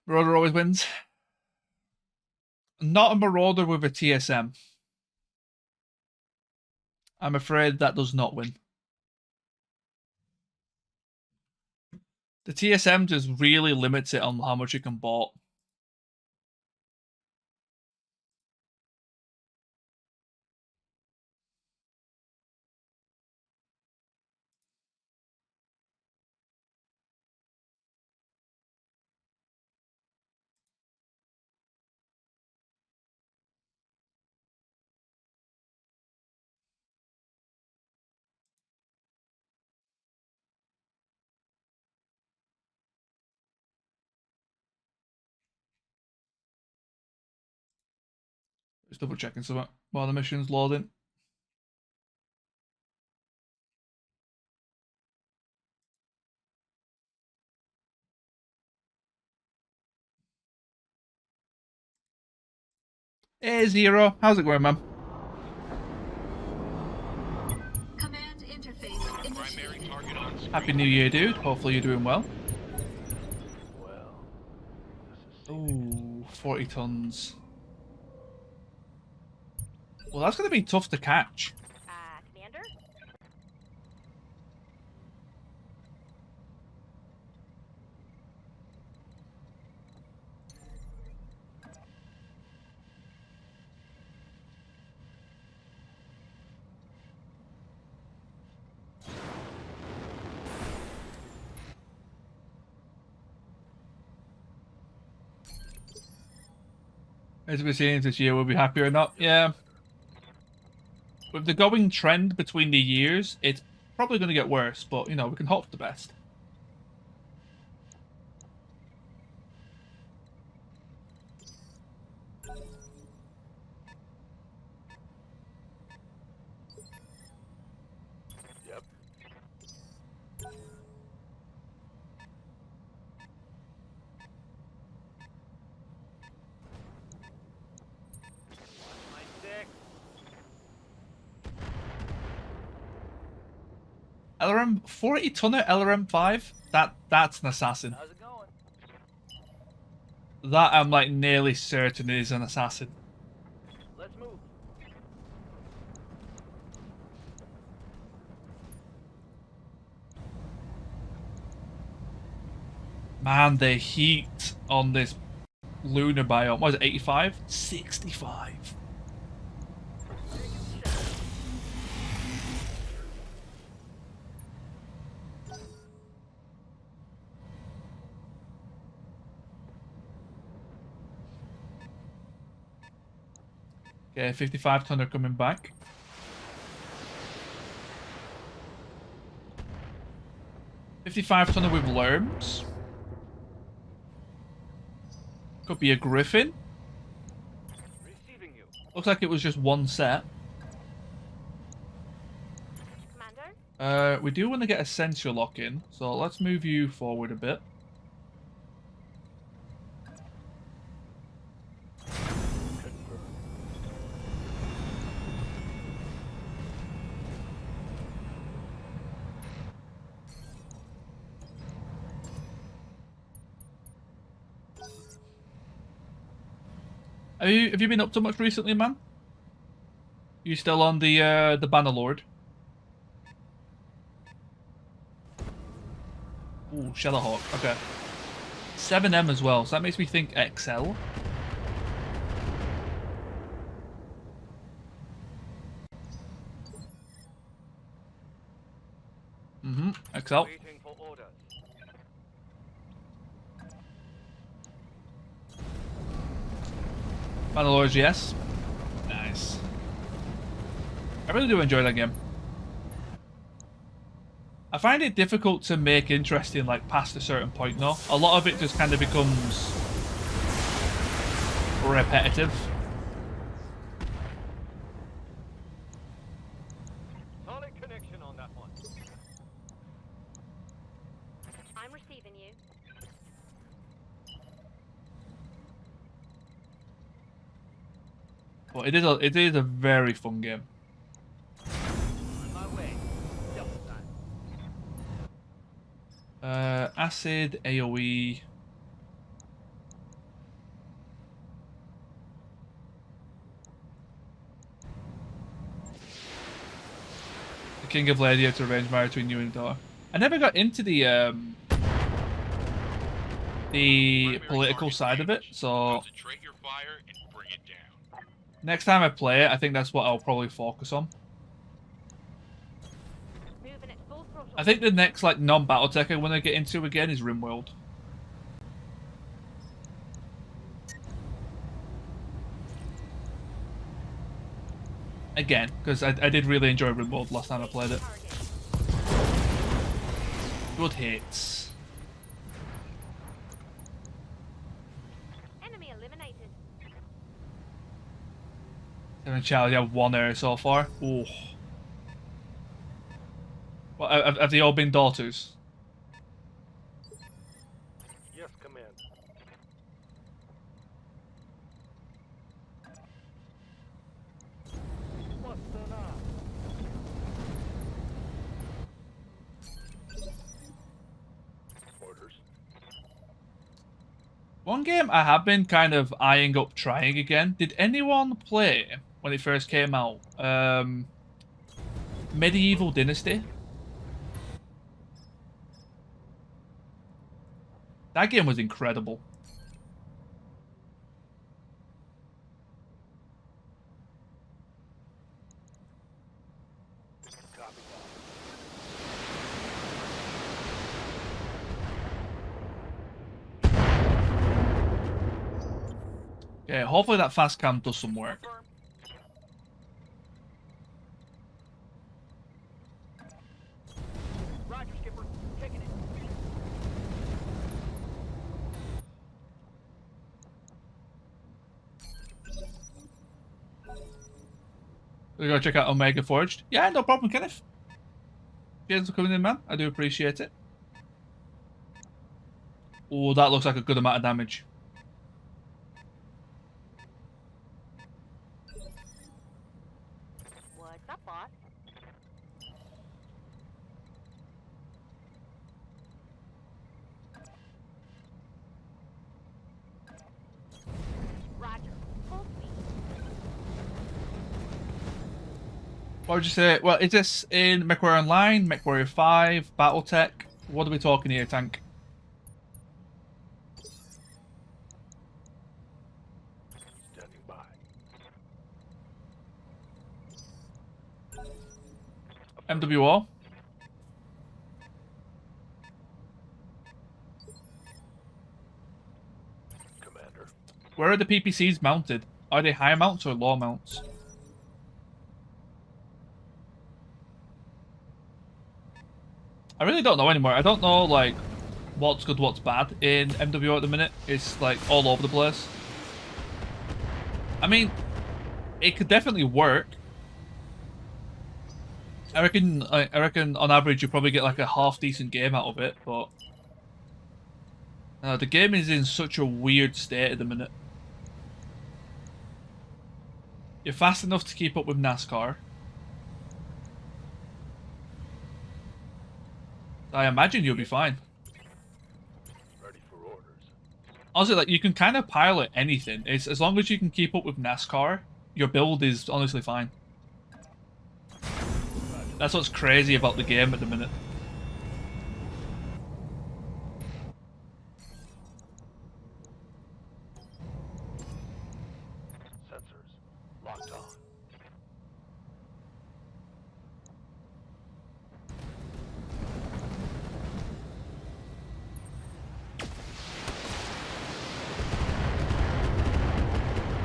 Marauder always wins. Not a Marauder with a TSM. I'm afraid that does not win. The TSM just really limits it on how much you can bought. Just double checking something while the mission's loading. Hey Zero, how's it going, man? Command interface initiated. Target on screen. Happy New Year, dude. Hopefully you're doing well. Well, this is Ooh, 40 tons. Well, that's going to be tough to catch. Commander? As we're seeing this year, we'll be happy or not. Yeah. With the going trend between the years, it's probably going to get worse, but, you know, we can hope for the best. Yep. My six. LRM 40 tonner LRM5. That's an assassin. How's it going? That I'm like nearly certain is an assassin. Let's move. Man, the heat on this lunar biome. What is it, 85? 65. Okay, 55 tonner coming back. $55 tonner with lerms. Could be a griffin. Receiving you. Looks like it was just one set. Commander? We do want to get a sensor lock in, so let's move you forward a bit. Have you been up to much recently, man? You still on the Bannerlord? Ooh, Shadowhawk. Okay. 7M as well, so that makes me think XL. XL. Waiting for orders. Bannerlords, yes. Nice. I really do enjoy that game. I find it difficult to make interesting, like, past a certain point, though. A lot of it just kind of becomes repetitive. Solid connection on that one. I'm receiving you. But it is a very fun game. On my way. Double time. Acid, AoE. The King of Gladiator arranged marriage between you and daughter. I never got into the political side of it, so Concentrate your fire and bring it down. next time I play it, I think that's what I'll probably focus on. Moving at full throttle. I think the next like non-BattleTech I want to get into again is RimWorld. Again, because I did really enjoy RimWorld last time I played it. Target. Good hits. Enemy eliminated. And Charlie have one area so far. Ooh. Well, have they all been daughters? Yes, Command. What's the up? Orders. One game I have been kind of eyeing up trying again. Did anyone play when it first came out? Medieval Dynasty? That game was incredible. Copy Okay, hopefully that fast cam does some work. Confirm. Roger, Skipper. Taking it. We gotta check out Omega Forged. Yeah, no problem, Kenneth. Cheers for coming in, man. I do appreciate it. Oh, that looks like a good amount of damage. What's up, boss? Roger. Full speed. What would you say? Well, is this in MechWarrior Online, MechWarrior 5, BattleTech? What are we talking here, Tank? standing by. MWO? Commander. Where are the PPCs mounted? Are they high mounts or low mounts? I really don't know anymore. I don't know, like, what's good, what's bad in MWO at the minute. It's, like, all over the place. I mean, it could definitely work. I reckon on average you probably get, like, a half-decent game out of it, but... the game is in such a weird state at the minute. You're fast enough to keep up with NASCAR. I imagine you'll be fine. Ready for orders. Honestly, like, you can kind of pilot anything. It's as long as you can keep up with NASCAR, your build is honestly fine. That's what's crazy about the game at the minute. Sensors locked on.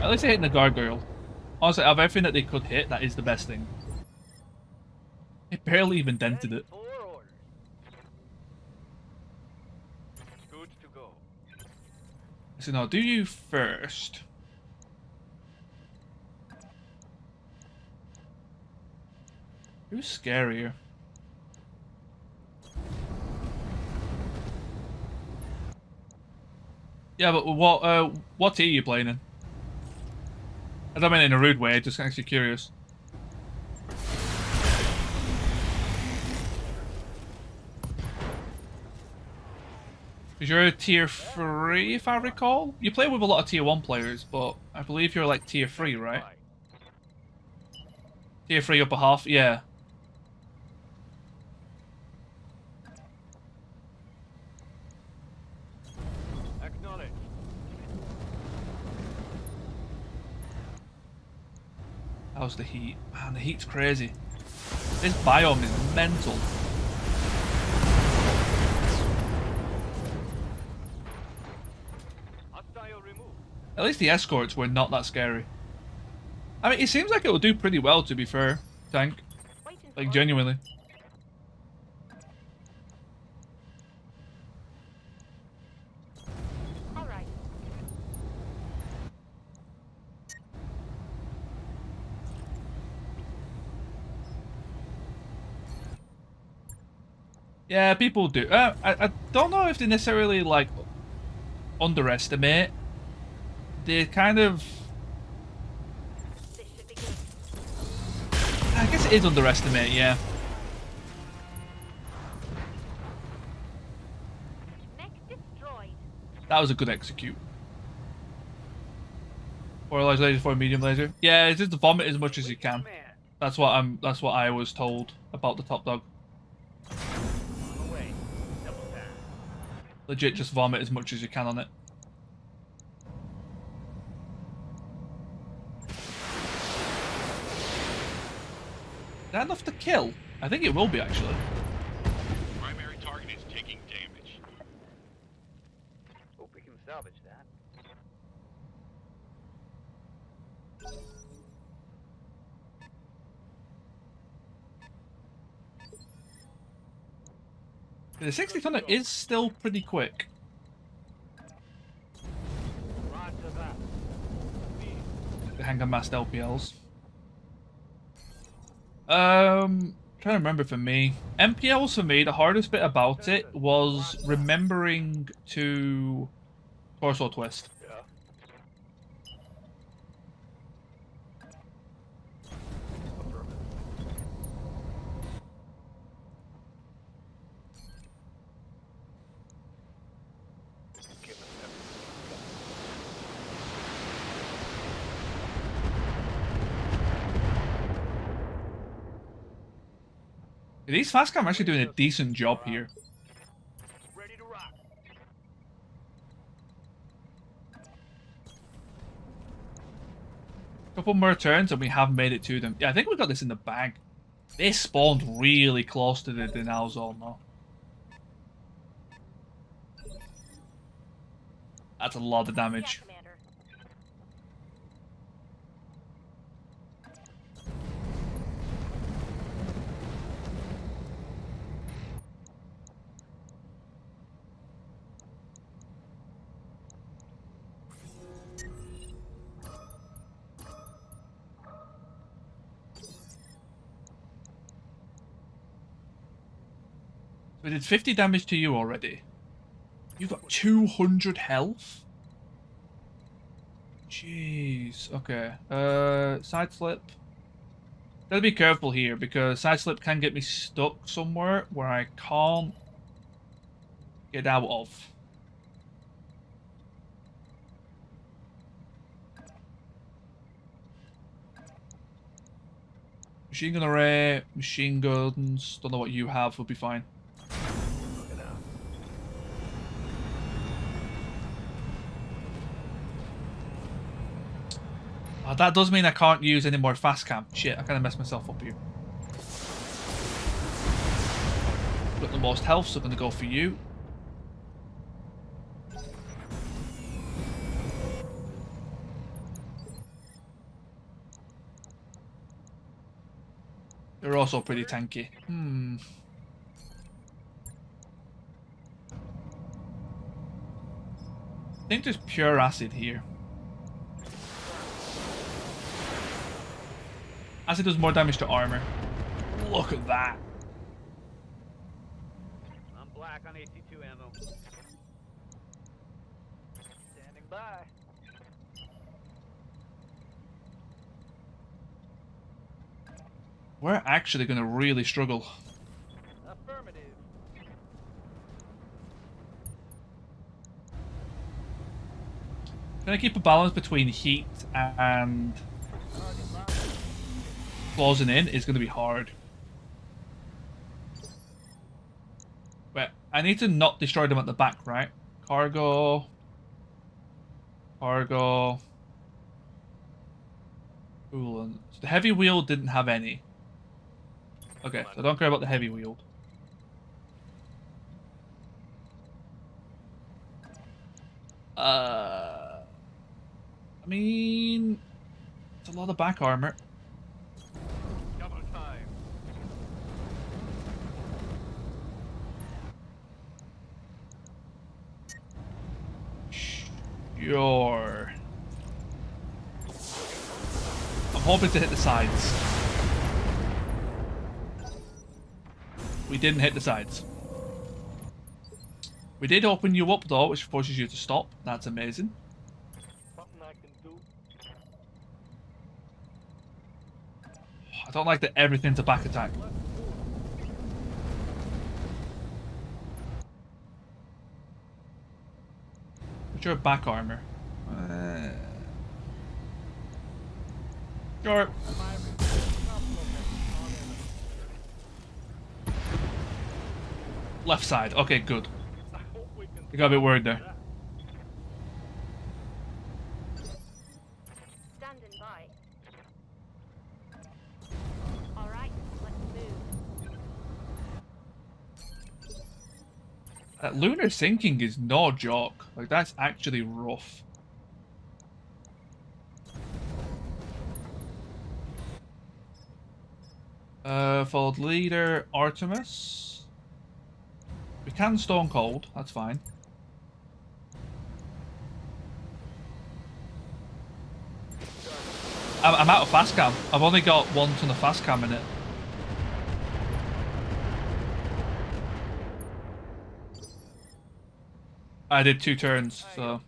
At least they're hitting the gargoyle. Honestly, out of everything that they could hit, that is the best thing. It barely even dented it. For orders. Good to go. So now, do you first. Who's scarier? Yeah, but what tier are you playing in? I don't mean in a rude way, just actually curious. Because you're a tier 3, if I recall? You play with a lot of tier 1 players, but I believe you're like tier 3, right? Tier 3 upper half, yeah. Acknowledge. How's the heat? Man, the heat's crazy. This biome is mental. Hostile removed. At least the escorts were not that scary. I mean, it seems like it will do pretty well, to be fair, Tank. Waiting Like, for genuinely. All right. Yeah, people do. I don't know if they necessarily like underestimate. They kind of. This should be good. I guess it is underestimate. Yeah. Mech destroyed. That was a good execute. Or large laser for a medium laser. Yeah, it's just vomit as much as you can. Command. That's what I was told about the top dog. On the way. Double tap. Legit just vomit as much as you can on it. Is that enough to kill? I think it will be actually. Primary target is taking damage. Hope we can salvage that. The 60 tonner is still pretty quick. Roger that. The handgun masked LPLs. Trying to remember for me. MPLs for me, the hardest bit about it was remembering to torso twist. Yeah. Affirmative. Give us These fast cam are actually doing a decent job here. Ready to rock. Couple more turns and we have made it to them. Yeah, I think we got this in the bag. They spawned really close to the denial zone though. That's a lot of Yeah, damage. Commander. We did 50 damage to you already. You've got 200 health? Jeez. Okay. Side slip. Gotta be careful here because side slip can get me stuck somewhere where I can't get out of. Machine gun array, machine guns. Don't know what you have. Will be fine. looking out. Oh, that does mean I can't use any more fast cam. Shit, I kind of messed myself up here. Got the most health, so I'm going to go for you. You're also pretty tanky. I think there's pure acid here. Acid does more damage to armor. Look at that. I'm black on AC2 ammo. Standing by. We're actually going to really struggle. Affirmative. Trying to keep a balance between heat and Target locked. closing in is going to be hard. Wait, I need to not destroy them at the back, right? Cargo. Cargo. Coolant. So the heavy wheel didn't have any. Okay, so I don't care about the heavy wheel. I mean, it's a lot of back armor. Double time. Sure. I'm hoping to hit the sides. We didn't hit the sides. We did open you up though, which forces you to stop. That's amazing. Something I can do. I don't like that everything's a back attack. What's your back armor? Sure. Left side. Okay, good. You got a bit worried there. Standing by. Alright, let's move. That lunar sinking is no joke. Like, that's actually rough. Followed leader, Artemis. We can Stone Cold, that's fine. I'm out of fast cam. I've only got 1 ton of fast cam in it. I did 2 turns, so.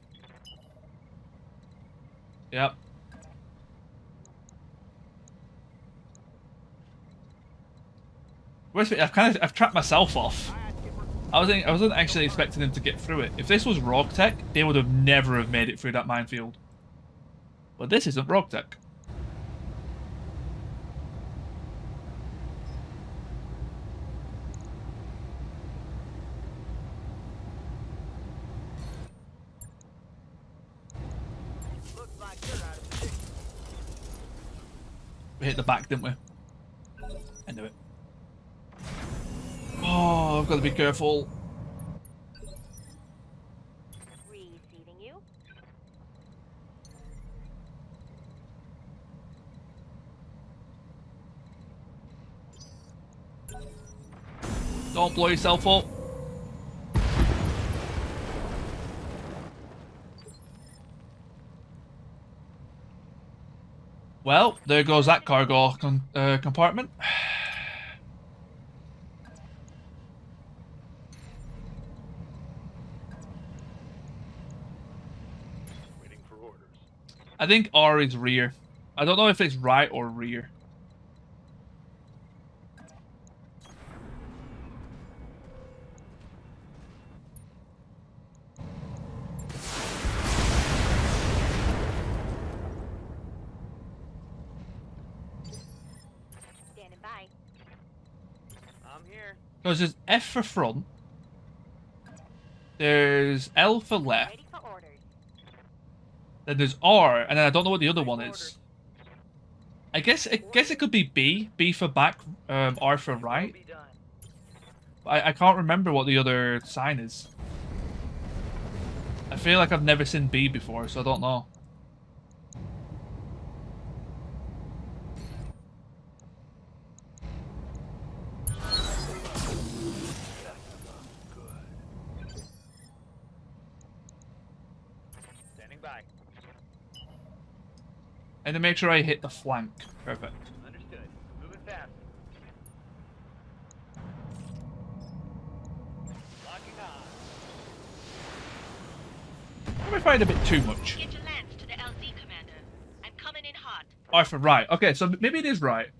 Yep. I've trapped myself off. I wasn't actually expecting them to get through it. If this was Rogue Tech, they would have never have made it through that minefield. But this isn't Rogue Tech. Looks like you're out of position. We hit the back, didn't we? I knew it. Oh, I've got to be careful. Receiving you. Don't blow yourself up. Well, there goes that cargo compartment. Waiting for orders. I think R is rear. I don't know if it's right or rear. Standing by. I'm here. Because there's F for front. There's L for left. Ready for orders. Then there's R, and then I don't know what the other one is. I guess it could be B. B for back, R for right. Be done. I can't remember what the other sign is. I feel like I've never seen B before, so I don't know. Standing by. And to make sure I hit the flank. Perfect. Understood. Moving fast. Locking on. Probably find a bit too much. Get your lance to the LZ commander. I'm coming in hot. R for right. Okay, so maybe it is right.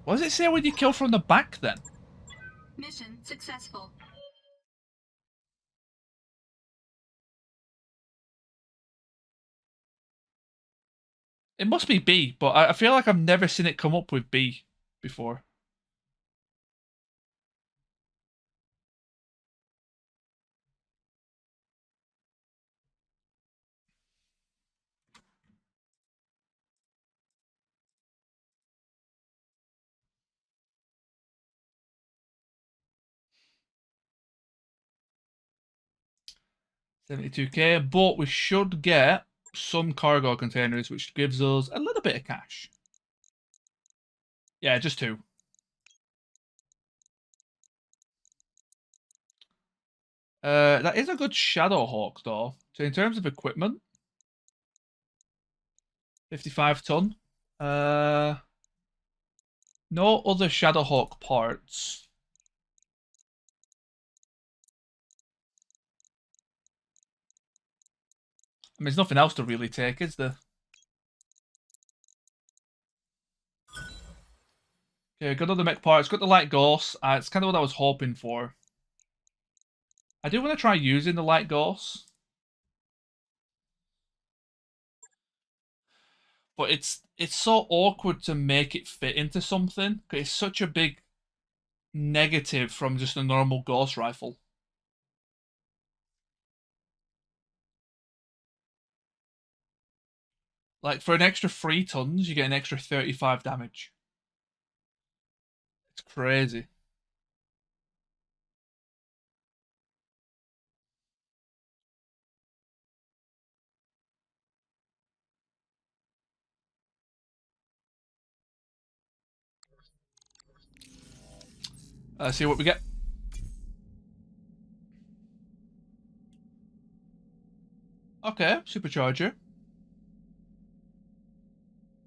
What does it say when you kill from the back then? Mission successful. It must be B, but I feel like I've never seen it come up with B before. $72K, but we should get some cargo containers, which gives us a little bit of cash. Yeah, just 2. That is a good Shadowhawk, though. So in terms of equipment, 55 ton. No other Shadowhawk parts. mean, there's nothing else to really take, is there? Okay, got another mech parts. Got the light ghosts. It's kind of what I was hoping for. I do want to try using the light ghosts. But it's so awkward to make it fit into something. It's such a big negative from just a normal ghost rifle. Like, for an extra 3 tons, you get an extra 35 damage. It's crazy. Let's see what we get. Okay, supercharger.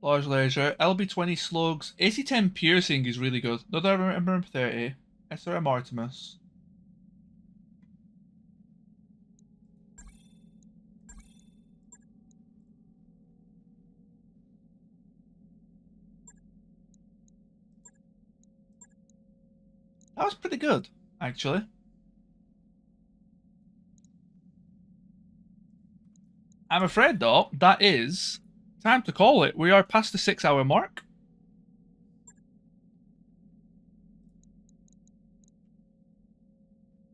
Large laser. LB20 slugs. AC-10 piercing is really good. Another MM30. SRM Artemis. That was pretty good, actually. I'm afraid, though, that is time to call it. We are past the 6-hour mark.